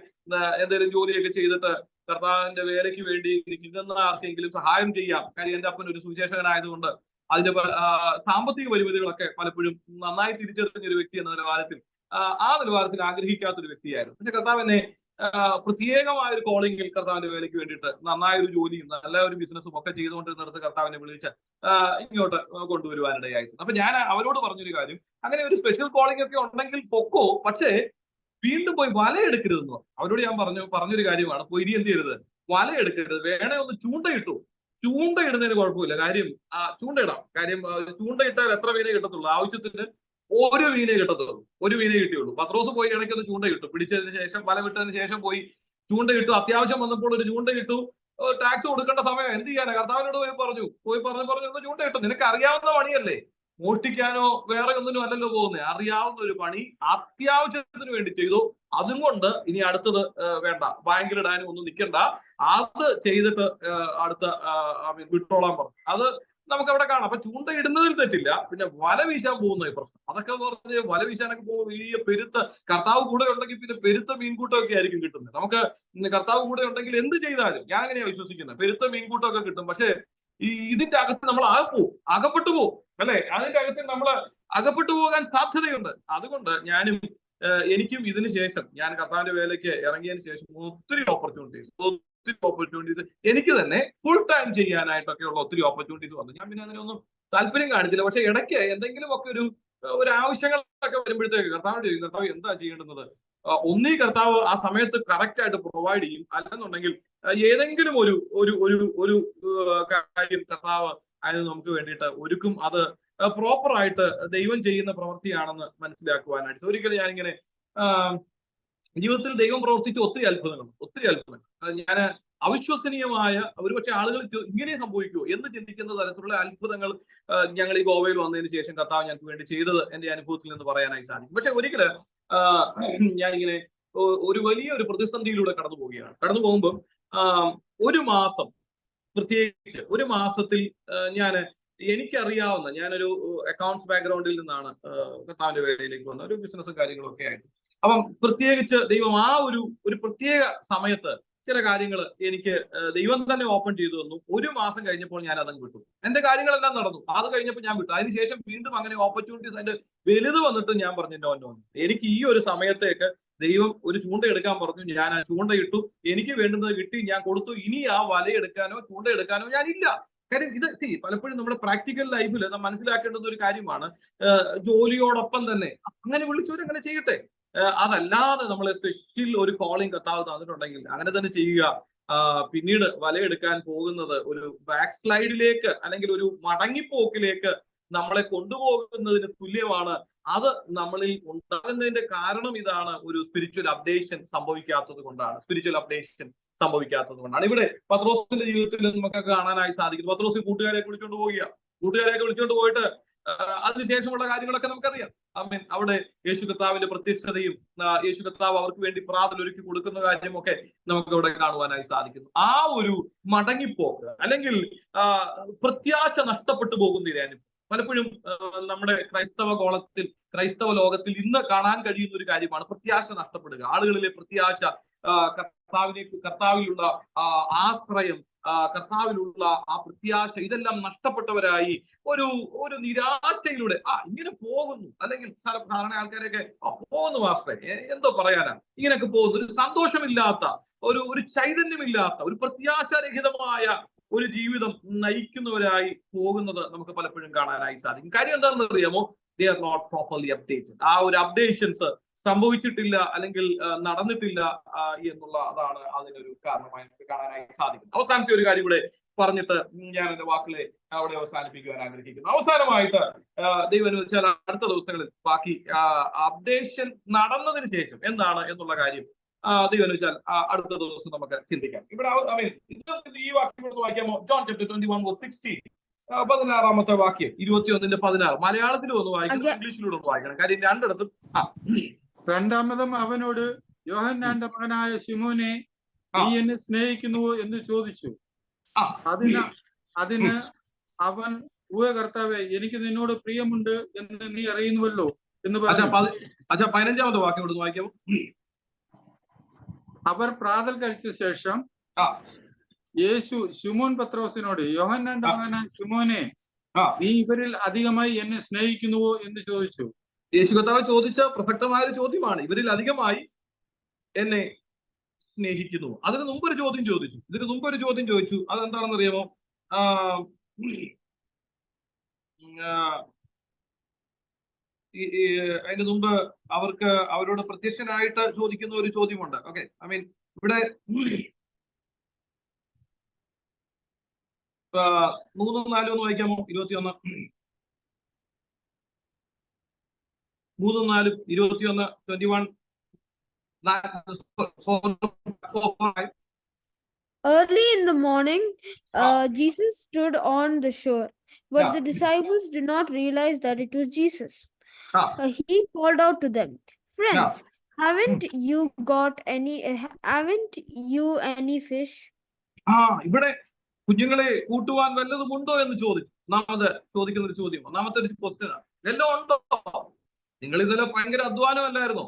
എന്തെങ്കിലും ജോലിയൊക്കെ ചെയ്തിട്ട് കർത്താവിന്റെ വേലയ്ക്ക് വേണ്ടി ചിന്തുന്ന ആർക്കെങ്കിലും സഹായം ചെയ്യാം. കാര്യം എന്റെ അപ്പൻ ഒരു സുവിശേഷകനായതുകൊണ്ട് അതിന്റെ സാമ്പത്തിക പരിമിതികളൊക്കെ പലപ്പോഴും നന്നായി തിരിച്ചറിഞ്ഞൊരു വ്യക്തി എന്ന നിലവാരത്തിൽ ആ നിലവാരത്തിൽ ആഗ്രഹിക്കാത്തൊരു വ്യക്തിയായിരുന്നു. പക്ഷെ കർത്താവിനെ പ്രത്യേകമായ ഒരു കോളിംഗിൽ കർത്താവിന്റെ വേലയ്ക്ക് വേണ്ടിയിട്ട് നന്നായൊരു ജോലിയും നല്ല ഒരു ബിസിനസ്സും ഒക്കെ ചെയ്തുകൊണ്ടിരുന്നിടത്ത് കർത്താവിനെ വിളിച്ച് ഇങ്ങോട്ട് കൊണ്ടുവരുവാനിടയായിരുന്നു. അപ്പൊ ഞാൻ അവരോട് പറഞ്ഞൊരു കാര്യം, അങ്ങനെ ഒരു സ്പെഷ്യൽ കോളിംഗ് ഒക്കെ ഉണ്ടെങ്കിൽ പൊക്കോ, പക്ഷേ വീണ്ടും പോയി വലയെടുക്കരുതെന്ന് പറഞ്ഞു. അവരോട് ഞാൻ പറഞ്ഞൊരു കാര്യമാണ്, പോയി ഇനി എന്ത് ചെയ്യരുത്, വലയെടുക്കരുത്, വേണേ ഒന്ന് ചൂണ്ടയിട്ടു. ചൂണ്ടയിടുന്നതിന് കുഴപ്പമില്ല, കാര്യം ചൂണ്ടയിടാം. കാര്യം ചൂണ്ടയിട്ടാൽ എത്ര മീനെ കിട്ടത്തുള്ളൂ? ആവശ്യത്തിന് ഒരു മീനെ കിട്ടത്തുള്ളൂ, ഒരു മീനെ കിട്ടിയുള്ളൂ. പത്രോസ് പോയി ഇടയ്ക്കൊന്ന് ചൂണ്ടയിട്ടു, പിടിച്ചതിന് ശേഷം വല വിട്ടതിന് ശേഷം പോയി ചൂണ്ടയിട്ടു. അത്യാവശ്യം വന്നപ്പോൾ ഒരു ചൂണ്ടയിട്ടു. ടാക്സ് കൊടുക്കേണ്ട സമയം എന്ത് ചെയ്യാനാ? കർത്താവിനോട് പോയി പറഞ്ഞു ഒന്ന് ചൂണ്ടയിട്ടു. നിനക്ക് അറിയാവുന്ന പണിയല്ലേ, മോഷ്ടിക്കാനോ വേറെ ഒന്നിനും അല്ലല്ലോ പോകുന്നത്. അറിയാവുന്ന ഒരു പണി അത്യാവശ്യത്തിന് വേണ്ടി ചെയ്തു. അതും കൊണ്ട് ഇനി അടുത്തത് വേണ്ട, ബാങ്കിലിടാനും ഒന്നും നിൽക്കണ്ട, അത് ചെയ്തിട്ട് അടുത്ത വിട്ടോളാൻ പറഞ്ഞു. അത് നമുക്ക് അവിടെ കാണാം. അപ്പൊ ചൂണ്ടയിടുന്നതിൽ തെറ്റില്ല, പിന്നെ വല വീശാൻ പോകുന്ന പ്രശ്നം. അതൊക്കെ പറഞ്ഞ് വല വീശാനൊക്കെ പോകുമ്പോൾ വലിയ പെരുത്ത, കർത്താവ് കൂടെ ഉണ്ടെങ്കിൽ പിന്നെ പെരുത്ത മീൻകൂട്ടമൊക്കെ ആയിരിക്കും കിട്ടുന്നത്. നമുക്ക് കർത്താവ് കൂടെ ഉണ്ടെങ്കിൽ എന്ത് ചെയ്താലും, ഞാൻ അങ്ങനെയാണ് വിശ്വസിക്കുന്നത്, പെരുത്ത മീൻകൂട്ടമൊക്കെ കിട്ടും. പക്ഷെ ഇതിന്റെ അകത്ത് നമ്മൾ അകപ്പെട്ടു പോകും, അല്ലെ? അതിന്റെ അകത്ത് നമ്മൾ അകപ്പെട്ടു പോകാൻ സാധ്യതയുണ്ട്. അതുകൊണ്ട് എനിക്കും ഇതിന് ശേഷം, ഞാൻ കർത്താവിന്റെ വേലയ്ക്ക് ഇറങ്ങിയതിന് ശേഷം ഒത്തിരി ഓപ്പർച്യൂണിറ്റീസ് എനിക്ക് തന്നെ ഫുൾ ടൈം ചെയ്യാനായിട്ടൊക്കെയുള്ള ഒത്തിരി ഓപ്പർച്യൂണിറ്റീസ് വന്നു. ഞാൻ പിന്നെ അതിനൊന്നും താല്പര്യം കാണിച്ചില്ല. പക്ഷെ ഇടയ്ക്ക് എന്തെങ്കിലും ഒക്കെ ഒരു ആവശ്യങ്ങളൊക്കെ വരുമ്പോഴത്തേക്ക് കർത്താവിനോട് ചോദിക്കും, കർത്താവ് എന്താ ചെയ്യേണ്ടുന്നത്? ഒന്നീ കർത്താവ് ആ സമയത്ത് കറക്റ്റ് ആയിട്ട് പ്രൊവൈഡ് ചെയ്യും, അല്ലെന്നുണ്ടെങ്കിൽ ഏതെങ്കിലും ഒരു കാര്യം കർത്താവ് അതിന് നമുക്ക് വേണ്ടിയിട്ട് ഒരുക്കും. അത് പ്രോപ്പർ ആയിട്ട് ദൈവം ചെയ്യുന്ന പ്രവൃത്തിയാണെന്ന് മനസ്സിലാക്കുവാനായിട്ട്. ഒരിക്കലും ഞാനിങ്ങനെ ജീവിതത്തിൽ ദൈവം പ്രവർത്തിച്ച ഒത്തിരി അത്ഭുതങ്ങൾ ഞാൻ അവിശ്വസനീയമായ, ഒരുപക്ഷെ ആളുകൾ ഇങ്ങനെ സംഭവിക്കുമോ എന്ന് ചിന്തിക്കുന്ന തരത്തിലുള്ള അത്ഭുതങ്ങൾ ഞങ്ങൾ ഈ ഗോവയിൽ വന്നതിന് ശേഷം കർത്താവ് ഞങ്ങൾക്ക് വേണ്ടി ചെയ്തത് എന്റെ അനുഭവത്തിൽ നിന്ന് പറയാനായി സാധിക്കും. പക്ഷെ ഒരിക്കല് ഞാനിങ്ങനെ ഒരു വലിയൊരു പ്രതിസന്ധിയിലൂടെ കടന്നു പോകുമ്പോൾ ഒരു മാസം, പ്രത്യേകിച്ച് ഒരു മാസത്തിൽ എനിക്കറിയാവുന്ന, ഞാനൊരു അക്കൗണ്ട്സ് ബാക്ക്ഗ്രൗണ്ടിൽ നിന്നാണ് കർത്താവിന്റെ വേലയിലേക്ക് വന്ന ഒരു ബിസിനസ്സും കാര്യങ്ങളും ഒക്കെ ആയിട്ട്. അപ്പം പ്രത്യേകിച്ച് ദൈവം ആ ഒരു പ്രത്യേക സമയത്ത് ചില കാര്യങ്ങൾ എനിക്ക് ദൈവം തന്നെ ഓപ്പൺ ചെയ്തു തന്നു. ഒരു മാസം കഴിഞ്ഞപ്പോൾ ഞാൻ അതങ്ങ് വിട്ടു. എന്റെ കാര്യങ്ങളെല്ലാം നടന്നു. അത് കഴിഞ്ഞപ്പോൾ ഞാൻ വിട്ടു. അതിനുശേഷം വീണ്ടും അങ്ങനെ ഓപ്പർച്യൂണിറ്റീസ് അതിന്റെ വലുത് വന്നിട്ട് ഞാൻ പറഞ്ഞു, നോ, എനിക്ക് ഈ ഒരു സമയത്തേക്ക് ദൈവം ഒരു ചൂണ്ട എടുക്കാൻ പറഞ്ഞു, ഞാൻ ആ ചൂണ്ടയിട്ടു, എനിക്ക് വേണ്ടുന്നത് കിട്ടി, ഞാൻ കൊടുത്തു, ഇനി ആ വലയെടുക്കാനോ ചൂണ്ടയെടുക്കാനോ ഞാനില്ല. കാര്യം ഇത് പലപ്പോഴും നമ്മുടെ പ്രാക്ടിക്കൽ ലൈഫിൽ നാം മനസ്സിലാക്കേണ്ടുന്ന ഒരു കാര്യമാണ്. ജോലിയോടൊപ്പം തന്നെ അങ്ങനെ വിളിച്ചവരങ്ങനെ ചെയ്യട്ടെ. അതല്ലാതെ നമ്മളെ സ്പെഷ്യൽ ഒരു കോളിംഗ് കർത്താവ് തന്നിട്ടുണ്ടെങ്കിൽ അങ്ങനെ തന്നെ ചെയ്യുക. പിന്നീട് വലയെടുക്കാൻ പോകുന്നത് ഒരു ബാക്ക് സ്ലൈഡിലേക്ക് അല്ലെങ്കിൽ ഒരു മടങ്ങിപ്പോക്കിലേക്ക് നമ്മളെ കൊണ്ടുപോകുന്നതിന് തുല്യമാണ്. അത് നമ്മളിൽ ഉണ്ടാകുന്നതിന്റെ കാരണം ഇതാണ്, ഒരു സ്പിരിച്വൽ അപ്ഡേഷൻ സംഭവിക്കാത്തത് കൊണ്ടാണ്. ഇവിടെ പത്രോസിന്റെ ജീവിതത്തിൽ നമുക്ക് കാണാനായി സാധിക്കുന്നു. പത്രോസ് കൂട്ടുകാരെ വിളിച്ചുകൊണ്ട് പോയിട്ട് അതിനുശേഷമുള്ള കാര്യങ്ങളൊക്കെ നമുക്കറിയാം. ആമേൻ. അവിടെ യേശു കർത്താവിന്റെ പ്രത്യക്ഷതയും യേശു കർത്താവ് അവർക്ക് വേണ്ടി പ്രാർത്ഥന ഒരുക്കി കൊടുക്കുന്ന കാര്യമൊക്കെ നമുക്ക് ഇവിടെ കാണുവാനായി സാധിക്കുന്നു. ആ ഒരു മടങ്ങിപ്പോക്ക് അല്ലെങ്കിൽ പ്രത്യാശ നഷ്ടപ്പെട്ടു പോകുന്നില്ല. പലപ്പോഴും നമ്മുടെ ക്രൈസ്തവ ലോകത്തിൽ ഇന്ന് കാണാൻ കഴിയുന്ന ഒരു കാര്യമാണ് പ്രത്യാശ നഷ്ടപ്പെടുക. ആളുകളിലെ പ്രത്യാശ, കർത്താവിലുള്ള ആശ്രയം, കർത്താവിലുള്ള ആ പ്രത്യാശ, ഇതെല്ലാം നഷ്ടപ്പെട്ടവരായി ഒരു നിരാശയിലൂടെ ഇങ്ങനെ പോകുന്നു. അല്ലെങ്കിൽ സാധാരണ ആൾക്കാരൊക്കെ പോകുന്നു മാസ്റ്ററെ, എന്തോ പറയാനാ, ഇങ്ങനെയൊക്കെ പോകുന്നു. ഒരു സന്തോഷമില്ലാത്ത, ഒരു ചൈതന്യമില്ലാത്ത, ഒരു പ്രത്യാശാരഹിതമായ ഒരു ജീവിതം നയിക്കുന്നവരായി പോകുന്നത് നമുക്ക് പലപ്പോഴും കാണാനായി സാധിക്കും. കാര്യം എന്താണെന്ന് അറിയാമോ? They are not properly updated. ആ ഒരു അപ്ഡേഷൻസ് സംഭവിച്ചിട്ടില്ല അല്ലെങ്കിൽ നടന്നിട്ടില്ല അതാണ് അതിനൊരു കാരണമായി നമുക്ക് കാണാനായി സാധിക്കും. അവസാനത്തെ ഒരു കാര്യം കൂടെ പറഞ്ഞിട്ട് ഞാൻ എന്റെ വാക്കുകളെ അവിടെ അവസാനിപ്പിക്കുവാൻ ആഗ്രഹിക്കുന്നു. അവസാനമായിട്ട് ദൈവം അനുവദിച്ചാൽ അടുത്ത ദിവസങ്ങളിൽ ബാക്കി അപ്ഡേഷൻ നടന്നതിന് ശേഷം എന്താണ് എന്നുള്ള കാര്യം ദൈവം അനുവദിച്ചാൽ അടുത്ത ദിവസം നമുക്ക് ചിന്തിക്കാം. ഇവിടെ ഈ വാക്യം വായിക്കാമോ? ജോൺ ചാപ്റ്റർ 21:16, 16 വാക്യം, 21:16. മലയാളത്തിലും ഒന്ന് വായിക്കണം, ഇംഗ്ലീഷിലൂടെ ഒന്ന് വായിക്കണം. കാര്യം രണ്ടിടത്തും. രണ്ടാമതും അവനോട്, യോഹന്നാന്റെ മകനായ ശിമോനെ, നീ എന്നെ സ്നേഹിക്കുന്നുവോ എന്ന് ചോദിച്ചു. അതിന് അവൻ, ഉവ്വ കർത്താവേ, എനിക്ക് നിന്നോട് പ്രിയമുണ്ട് എന്ന് നീ അറിയുന്നുവല്ലോ എന്ന് പറഞ്ഞു. 15 വാക്യം കൊടുത്ത് വായിക്കാമോ? അവർ പ്രാതൽ കഴിച്ച ശേഷം യേശു ശിമോൻ പത്രോസിനോട്, യോഹന്നാന്റെ മകനായ ശിമോനെ, നീ ഇവരിൽ അധികമായി എന്നെ സ്നേഹിക്കുന്നുവോ എന്ന് ചോദിച്ചു. യേശു കർത്താവ് ചോദിച്ച പ്രസക്തമായ ഒരു ചോദ്യമാണ്, ഇവരിൽ അധികമായി എന്നെ സ്നേഹിക്കുന്നു. അതിന് മുമ്പ് ഒരു ചോദ്യം ചോദിച്ചു. അതെന്താണെന്ന് അറിയാമോ? അതിന് മുമ്പ് അവരോട് പ്രത്യക്ഷനായിട്ട് ചോദിക്കുന്ന ഒരു ചോദ്യമുണ്ട്. ഓക്കെ, ഐ മീൻ ഇവിടെ 3-4 ഒന്ന് വായിക്കാമോ? 21, 3-4, 21, 21. Early in the morning, Jesus stood on the shore, but the disciples did not realize that it was Jesus. He called out to them, "Friends, haven't you any fish?" ഇവിടെ കുഞ്ഞുങ്ങളെ കൂട്ടുവാൻ വല്ലതുമുണ്ടോ എന്ന് ചോദിച്ചു. ചോദിക്കുന്ന ഒരു ചോദ്യം, ഒന്നാമത്തെ ഒരു ക്വസ്റ്റ്യനാണ്. വല്ലതും ഉണ്ടോ? നിങ്ങൾ ഇന്നലെ ഭയങ്കര അധ്വാനമല്ലായിരുന്നോ?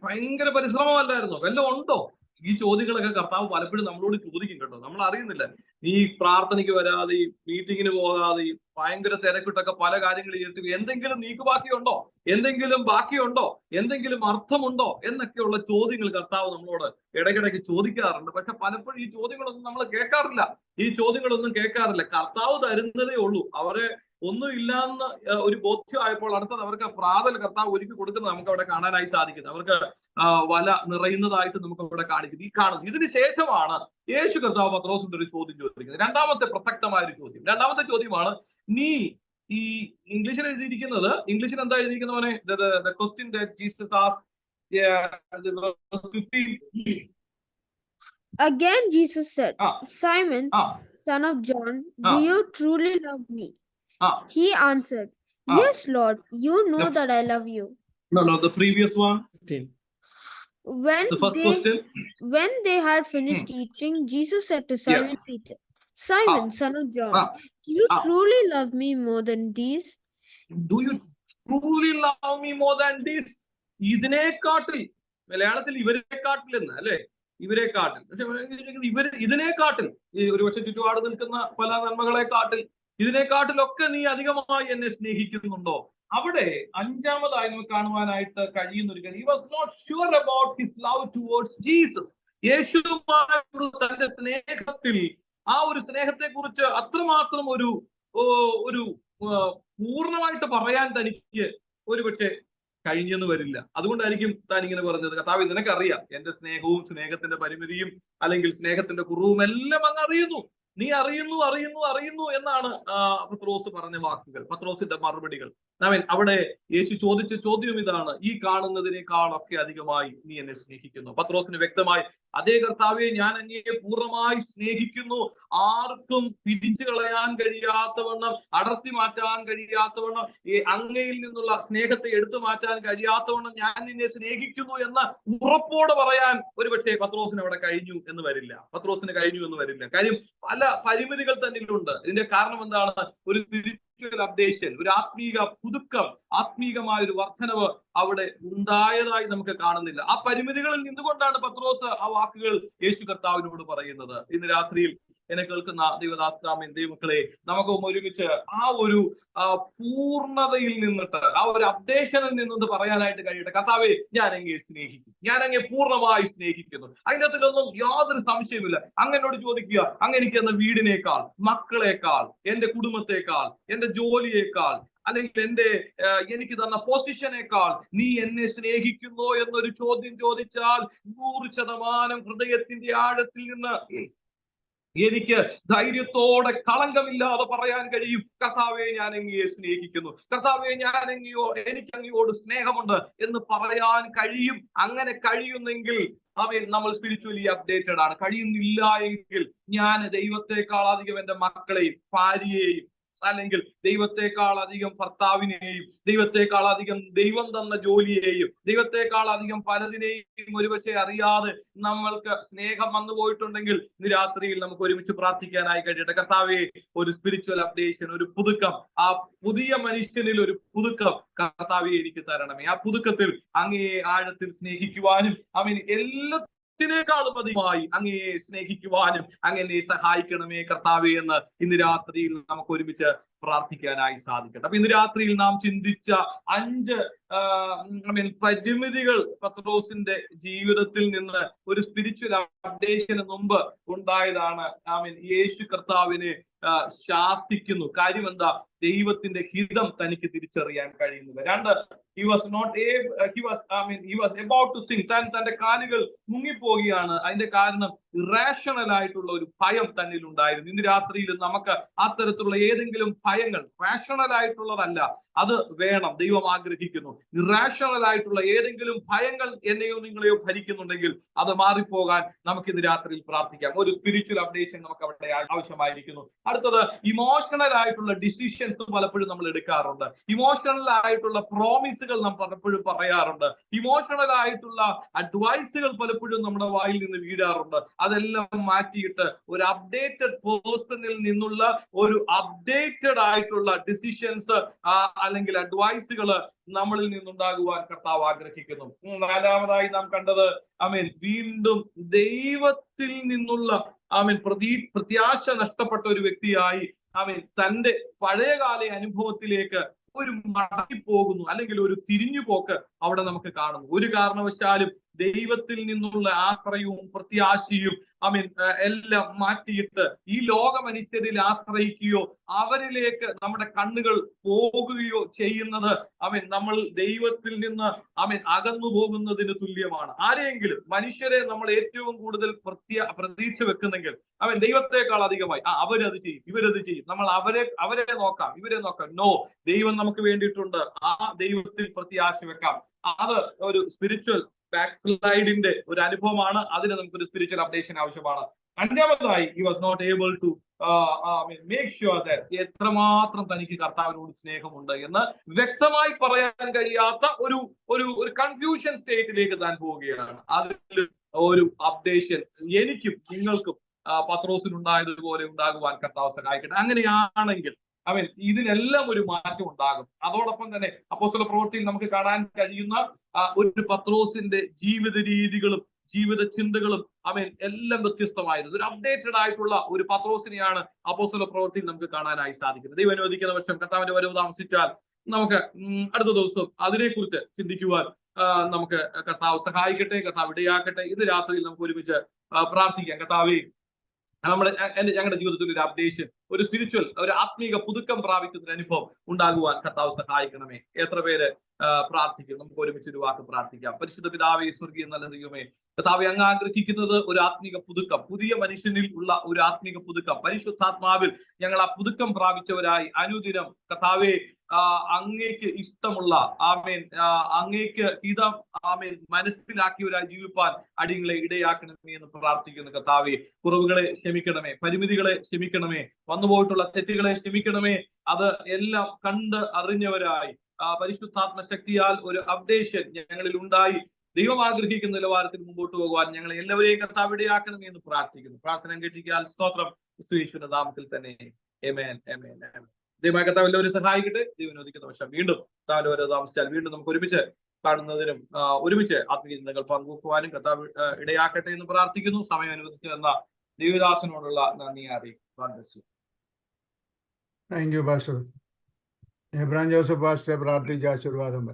ഭയങ്കര പരിശ്രമമല്ലായിരുന്നോ? വല്ലതും ഉണ്ടോ? ഈ ചോദ്യങ്ങളൊക്കെ കർത്താവ് പലപ്പോഴും നമ്മളോട് ചോദിക്കും കേട്ടോ. നമ്മൾ അറിയുന്നില്ല. നീ പ്രാർത്ഥനയ്ക്ക് വരാതെയും മീറ്റിങ്ങിന് പോകാതെയും ഭയങ്കര തിരക്കിട്ടൊക്കെ പല കാര്യങ്ങൾ ചെയ്തിട്ട് എന്തെങ്കിലും നീക്ക് ബാക്കിയുണ്ടോ, എന്തെങ്കിലും ബാക്കിയുണ്ടോ, എന്തെങ്കിലും അർത്ഥമുണ്ടോ എന്നൊക്കെയുള്ള ചോദ്യങ്ങൾ കർത്താവ് നമ്മളോട് ഇടയ്ക്കിടയ്ക്ക് ചോദിക്കാറുണ്ട്. പക്ഷെ പലപ്പോഴും ഈ ചോദ്യങ്ങളൊന്നും നമ്മൾ കേൾക്കാറില്ല. കർത്താവ് തരുന്നതേ ഉള്ളൂ. അവരെ ഒന്നുമില്ലാന്ന് ഒരു ബോധ്യമായപ്പോൾ അടുത്തത് അവർക്ക് പ്രാതൽ കർത്താവ് ഒരുക്കി കൊടുക്കുന്നത് നമുക്ക് അവിടെ കാണാനായി സാധിക്കുന്നത്. അവർക്ക് വല നിറയുന്നതായിട്ട് നമുക്ക് അവിടെ കാണുന്നു. ഇതിന് ശേഷമാണ് യേശു കർത്താവ് പത്രോസിന്റെ ഒരു ചോദ്യം ചോദിക്കുന്നത്. രണ്ടാമത്തെ പ്രസക്തമായ ഒരു ചോദ്യം. രണ്ടാമത്തെ ചോദ്യമാണ്, നീ ഈ ഇംഗ്ലീഷിൽ എഴുതിയിരിക്കുന്നത്, ഇംഗ്ലീഷിൽ എന്താ എഴുതിയിരിക്കുന്നവനെ? The question that Jesus asked, verse 15. Again Jesus said, "Simon, son of John, do you truly love me?" He answered, "Yes, Lord, you know that I love you." No, the previous one. When they had finished eating, Jesus said to Simon Peter, "Simon, son of John, do you truly love me more than these?" Do you truly love me more than this? ഇതിനെക്കാട്ടിൽ, മലയാളത്തിൽ ഇവരെക്കാട്ടിൽ എന്ന് അല്ലെ, ഇവരെക്കാട്ടിൽ. പക്ഷെ ഇതിനെക്കാട്ടിൽ, ഒരുപക്ഷെ ചുറ്റുപാട് നിൽക്കുന്ന പല നന്മകളെക്കാട്ടിൽ, ഇതിനെക്കാട്ടിലൊക്കെ നീ അധികമായി എന്നെ സ്നേഹിക്കുന്നുണ്ടോ? അവിടെ അഞ്ചാമതായി നമുക്ക് കാണുവാനായിട്ട് കഴിയുന്ന ഒരു കാര്യം, he was not sure about his love towards Jesus. യേശുവുമായുള്ള തന്റെ സ്നേഹത്തിൽ, ആ ഒരു സ്നേഹത്തെ കുറിച്ച് അത്രമാത്രം ഒരു പൂർണ്ണമായിട്ട് പറയാൻ തനിക്ക് ഒരുപക്ഷെ കഴിഞ്ഞെന്ന് വരില്ല. അതുകൊണ്ടായിരിക്കും താൻ ഇങ്ങനെ പറഞ്ഞത്, കർത്താവേ നിനക്കറിയാം എന്റെ സ്നേഹവും സ്നേഹത്തിന്റെ പരിമിതിയും അല്ലെങ്കിൽ സ്നേഹത്തിന്റെ കുറവും എല്ലാം അങ്ങ് അറിയുന്നു, നീ അറിയുന്നു എന്നാണ് പത്രോസ് പറഞ്ഞ വാക്കുകൾ, പത്രോസിന്റെ മറുപടികൾ. അവിടെ യേശു ചോദിച്ച ചോദ്യം ഇതാണ്, ഈ കാണുന്നതിനേക്കാളൊക്കെ അധികമായി നീ എന്നെ സ്നേഹിക്കുന്നു. പത്രോസിന് വ്യക്തമായി, അതേ കർത്താവെ, ഞാൻ അങ്ങയെ പൂർണ്ണമായി സ്നേഹിക്കുന്നു, ആർക്കും പിരിച്ചു കളയാൻ കഴിയാത്തവണ്ണം, അടർത്തി മാറ്റാൻ കഴിയാത്തവണ്ണം, അങ്ങയിൽ നിന്നുള്ള സ്നേഹത്തെ എടുത്തു മാറ്റാൻ കഴിയാത്തവണ്ണം ഞാൻ നിന്നെ സ്നേഹിക്കുന്നു എന്ന ഉറപ്പോടെ പറയാൻ ഒരുപക്ഷെ പത്രോസിന് അവിടെ കഴിഞ്ഞു എന്ന് വരില്ല. കാര്യം പല പരിമിതികൾ തന്നിലുണ്ട്. ഇതിന്റെ കാരണം എന്താണ്? ഒരു സ്പിരിച്വൽ അപ്ഡേഷൻ, ഒരു ആത്മീക പുതുക്കം, ആത്മീകമായ ഒരു വർധനവ് അവിടെ ഉണ്ടായതായി നമുക്ക് കാണുന്നില്ല. ആ പരിമിതികളിൽ നിന്നുകൊണ്ടാണ് പത്രോസ് ആ വാക്കുകൾ യേശു കർത്താവിനോട് പറയുന്നത്. ഇന്ന് രാത്രിയിൽ എന്നെ കേൾക്കുന്ന ദൈവദാസ്താമൻ, ദൈവമക്കളെ, നമുക്ക് ഒരുമിച്ച് ആ ഒരു പൂർണ്ണതയിൽ നിന്നിട്ട്, ആ ഒരു അപ്ഡേഷനിൽ നിന്നിട്ട് പറയാനായിട്ട് കഴിയട്ടെ, കർത്താവെ ഞാൻ അങ്ങയെ സ്നേഹിക്കും, ഞാൻ അങ്ങയെ പൂർണ്ണമായി സ്നേഹിക്കുന്നു. അതിനകത്തിലൊന്നും യാതൊരു സംശയമില്ല. അങ്ങനോട് ചോദിക്കുക, അങ്ങ് എനിക്ക് എന്ന വീടിനേക്കാൾ, മക്കളെക്കാൾ, എന്റെ കുടുംബത്തെക്കാൾ, എന്റെ ജോലിയേക്കാൾ, അല്ലെങ്കിൽ എനിക്ക് തന്ന പൊസിഷനേക്കാൾ നീ എന്നെ സ്നേഹിക്കുന്നോ എന്നൊരു ചോദ്യം ചോദിച്ചാൽ 100% ഹൃദയത്തിന്റെ ആഴത്തിൽ നിന്ന് എനിക്ക് ധൈര്യത്തോടെ കളങ്കമില്ലാതെ പറയാൻ കഴിയും, കർത്താവെ ഞാൻ അങ്ങയെ സ്നേഹിക്കുന്നു, കർത്താവെ എനിക്ക് അങ്ങയോട് സ്നേഹമുണ്ട് എന്ന് പറയാൻ കഴിയും. അങ്ങനെ കഴിയുന്നെങ്കിൽ നമ്മൾ സ്പിരിച്വലി അപ്ഡേറ്റഡ് ആണ്. കഴിയുന്നില്ല എങ്കിൽ ഞാൻ ദൈവത്തെക്കാൾ അധികം എന്റെ മക്കളെയും ഭാര്യയെയും, അല്ലെങ്കിൽ ദൈവത്തെക്കാൾ അധികം ഭർത്താവിനെയും, ദൈവത്തെക്കാൾ അധികം ദൈവം തന്ന ജോലിയെയും, ദൈവത്തെക്കാൾ അധികം പലതിനെയും ഒരുപക്ഷെ അറിയാതെ നമ്മൾക്ക് സ്നേഹം വന്നു പോയിട്ടുണ്ടെങ്കിൽ ഇന്ന് രാത്രിയിൽ നമുക്ക് ഒരുമിച്ച് പ്രാർത്ഥിക്കാനായി കഴിയട്ടെ. കർത്താവെ, ഒരു സ്പിരിച്വൽ അപ്ഡേഷൻ, ഒരു പുതുക്കം, ആ പുതിയ മനുഷ്യനിൽ ഒരു പുതുക്കം കർത്താവെ എനിക്ക് തരണമേ. ആ പുതുക്കത്തിൽ അങ്ങയെ ആഴത്തിൽ സ്നേഹിക്കുവാനും ത്തിനേക്കാളും അധികമായി അങ്ങയെ സ്നേഹിക്കുവാനും അങ്ങനെ സഹായിക്കണമേ കർത്താവേ എന്ന് ഇന്ന് രാത്രിയിൽ നമുക്ക് ഒരുമിച്ച് പ്രാർത്ഥിക്കാനായി സാധിക്കട്ടെ. അപ്പൊ ഇന്ന് രാത്രിയിൽ നാം ചിന്തിച്ച 5 പരിമിതികൾ പത്രോസിന്റെ ജീവിതത്തിൽ നിന്ന് ഒരു സ്പിരിച്വൽ അപ്ഡേഷന് മുമ്പ് ഉണ്ടായതാണ്. യേശു കർത്താവിനെ ശാസിക്കുന്നു. കാര്യം എന്താ? ദൈവത്തിന്റെ ഹിതം തനിക്ക് തിരിച്ചറിയാൻ കഴിയുന്നില്ല. 2, he was about to sink. തന്റെ കാലുകൾ മുങ്ങിപ്പോവുകയാണ്. അതിന്റെ കാരണം ഇറാഷണൽ ആയിട്ടുള്ള ഒരു ഭയം തന്നിൽ ഉണ്ടായിരുന്നു. ഇന്ന് രാത്രിയിൽ നമുക്ക് അത്തരത്തിലുള്ള ഏതെങ്കിലും ഭയങ്ങൾ, റാഷണൽ ആയിട്ടുള്ളതല്ല, അത് വേണം, ദൈവം ആഗ്രഹിക്കുന്നു. ഇറാഷണൽ ആയിട്ടുള്ള ഏതെങ്കിലും ഭയങ്ങൾ എന്നെയോ നിങ്ങളെയോ ഭരിക്കുന്നുണ്ടെങ്കിൽ അത് മാറിപ്പോകാൻ നമുക്ക് ഇന്ന് രാത്രിയിൽ പ്രാർത്ഥിക്കാം. ഒരു സ്പിരിച്വൽ അപ്ഡേഷൻ നമുക്ക് അവിടെ ആവശ്യമായിരിക്കുന്നു. അടുത്തത്, ഇമോഷണൽ ആയിട്ടുള്ള ഡിസിഷൻസ് പലപ്പോഴും നമ്മൾ എടുക്കാറുണ്ട്. ഇമോഷണൽ ആയിട്ടുള്ള പ്രോമിസുകൾ നാം പലപ്പോഴും പറയാറുണ്ട്. ഇമോഷണൽ ആയിട്ടുള്ള അഡ്വൈസുകൾ പലപ്പോഴും നമ്മുടെ വായിൽ നിന്ന് വീഴാറുണ്ട്. അതെല്ലാം മാറ്റിയിട്ട് ഒരു അപ്ഡേറ്റഡ് പേഴ്സണിൽ നിന്നുള്ള ഒരു അപ്ഡേറ്റഡ് ആയിട്ടുള്ള ഡിസിഷൻസ് അല്ലെങ്കിൽ അഡ്വൈസുകൾ നമ്മളിൽ നിന്നുണ്ടാകുവാൻ കർത്താവ് ആഗ്രഹിക്കുന്നു. 4-മതായി നാം കണ്ടത്, വീണ്ടും ദൈവത്തിൽ നിന്നുള്ള പ്രത്യാശ നഷ്ടപ്പെട്ട ഒരു വ്യക്തിയായി തന്റെ പഴയകാല അനുഭവത്തിലേക്ക് ഒരു മടങ്ങിപ്പോകുന്നു, അല്ലെങ്കിൽ ഒരു തിരിഞ്ഞുപോക്ക് അവിടെ നമുക്ക് കാണുന്നു. ഒരു കാരണവശാലും ദൈവത്തിൽ നിന്നുള്ള ആശ്രയവും പ്രത്യാശയും എല്ലാം മാറ്റിയിട്ട് ഈ ലോക മനുഷ്യരിൽ ആശ്രയിക്കുകയോ അവരിലേക്ക് നമ്മുടെ കണ്ണുകൾ പോകുകയോ ചെയ്യുന്നത് നമ്മൾ ദൈവത്തിൽ നിന്ന് അകന്നു പോകുന്നതിന് തുല്യമാണ്. ആരെയെങ്കിലും, മനുഷ്യരെ നമ്മൾ ഏറ്റവും കൂടുതൽ പ്രതീക്ഷ വെക്കുന്നെങ്കിൽ ദൈവത്തെക്കാൾ അധികമായി അവരത് ചെയ്യും, ഇവരത് ചെയ്യും, നമ്മൾ അവരെ നോക്കാം, ഇവരെ നോക്കാം. നോ, ദൈവം നമുക്ക് വേണ്ടിയിട്ടുണ്ട്. ആ ദൈവത്തിൽ പ്രത്യാശ വെക്കാം. അത് ഒരു സ്പിരിച്വൽ ബാക്ക്സ്ലൈഡിന്റെ ഒരു അനുഭവമാണ്. അതിന് നമുക്കൊരു സ്പിരിച്വൽ അപ്ഡേഷൻ ആവശ്യമാണ്. 5-മതായി, he was not able to make sure that എത്രമാത്രം തനിക്ക് കർത്താവിനോട് സ്നേഹമുണ്ട് എന്ന് വ്യക്തമായി പറയാൻ കഴിയാത്ത ഒരു കൺഫ്യൂഷൻ സ്റ്റേറ്റിലേക്ക് താൻ പോവുകയാണ്. അതിൽ ഒരു അപ്ഡേഷൻ എനിക്കും നിങ്ങൾക്കും പത്രോസിനുണ്ടായതുപോലെ ഉണ്ടാകുവാൻ കർത്താവ് സഹായിക്കട്ടെ. അങ്ങനെയാണെങ്കിൽ ഇതിനെല്ലാം ഒരു മാറ്റം ഉണ്ടാകും. അതോടൊപ്പം തന്നെ അപ്പോസ്തല പ്രവൃത്തിയിൽ നമുക്ക് കാണാൻ കഴിയുന്ന ഒരു പത്രോസിന്റെ ജീവിത രീതികളും ജീവിത ചിന്തകളും എല്ലാം വ്യത്യസ്തമായിരുന്നു. ഒരു അപ്ഡേറ്റഡ് ആയിട്ടുള്ള ഒരു പത്രോസിനെയാണ് അപ്പോസ്തല പ്രവൃത്തിയിൽ നമുക്ക് കാണാനായി സാധിക്കുന്നത്. ദൈവം അനുവദിക്കുന്ന പക്ഷം കർത്താവിന്റെ വരവ് താമസിച്ചാൽ നമുക്ക് അടുത്ത ദിവസം അതിനെക്കുറിച്ച് ചിന്തിക്കുവാൻ നമുക്ക് കർത്താവ് സഹായിക്കട്ടെ, കർത്താവ് ഇടയാക്കട്ടെ. ഇന്ന് രാത്രിയിൽ നമുക്ക് ഒരുമിച്ച് പ്രാർത്ഥിക്കാം. കർത്താവേ, ഞങ്ങളുടെ ജീവിതത്തിൽ ഒരു അപ്ഡേഷൻ, ഒരു സ്പിരിച്വൽ, ഒരു ആത്മീക പുതുക്കം പ്രാപിക്കുന്ന ഒരു അനുഭവം ഉണ്ടാകുവാൻ കർത്താവ് സഹായിക്കണമേ. എത്ര പേര് പ്രാർത്ഥിക്കും? നമുക്ക് ഒരുമിച്ച് ഒരു വാക്ക് പ്രാർത്ഥിക്കാം. പരിശുദ്ധ പിതാവേ, സ്വർഗീയ നല്ല ദൈവമേ, കർത്താവെ, അങ്ങ് ആഗ്രഹിക്കുന്നത് ഒരു ആത്മീക പുതുക്കം, പുതിയ മനുഷ്യനിൽ ഉള്ള ഒരു ആത്മീക പുതുക്കം. പരിശുദ്ധാത്മാവിൽ ഞങ്ങൾ ആ പുതുക്കം പ്രാപിച്ചവരായി അനുദിനം കർത്താവെ അങ്ങേക്ക് ഇഷ്ടമുള്ള ആമേൻ, അങ്ങേക്ക് ഹിതം ആമേൻ മനസ്സിലാക്കിയവരായി ജീവിപ്പാൻ അടിയങ്ങളെ ഇടയാക്കണമേ എന്ന് പ്രാർത്ഥിക്കുന്നു. കർത്താവെ, കുറവുകളെ ക്ഷമിക്കണമേ, പരിമിതികളെ ക്ഷമിക്കണമേ, വന്നുപോയിട്ടുള്ള തെറ്റുകളെ ക്ഷമിക്കണമേ. അത് എല്ലാം കണ്ട് അറിഞ്ഞവരായി പരിശുദ്ധാത്മ ശക്തിയാൽ ഒരു അപ്ഡേഷൻ ഞങ്ങളിൽ ഉണ്ടായി ദൈവം ആഗ്രഹിക്കുന്ന നിലവാരത്തിൽ മുമ്പോട്ട് പോകുവാൻ ഞങ്ങളെ എല്ലാവരെയും കർത്താവ് ഇടയാക്കണമേ എന്ന് പ്രാർത്ഥിക്കുന്നു. പ്രാർത്ഥന കേട്ടിരിക്കാൻ സ്തോത്രം. ക്രിസ്തുയേശുവിന്റെ നാമത്തിൽ തന്നെ. ആമേൻ, ആമേൻ, ആമേൻ. ദൈവമായ കർത്താവ് എല്ലാവരും സഹായിക്കട്ടെ. ദൈവം അനുവദിക്കുന്ന പക്ഷം വീണ്ടും താങ്കൾ താമസിച്ചാൽ വീണ്ടും നമുക്ക് ഒരുമിച്ച് കാണുന്നതിനും ഒരുമിച്ച് ആത്മീയ ചിന്തകൾ പങ്കുവെക്കുവാനും കർത്താവ് ഇടയാക്കട്ടെ എന്ന് പ്രാർത്ഥിക്കുന്നു. സമയം അനുവദിച്ചു എന്ന ദേവദാസനോടുള്ള നന്ദി അറിയിക്കും. Thank you pastor. Abraham Joseph pastor പ്രാർത്ഥിച്ച ആശീർവാദം.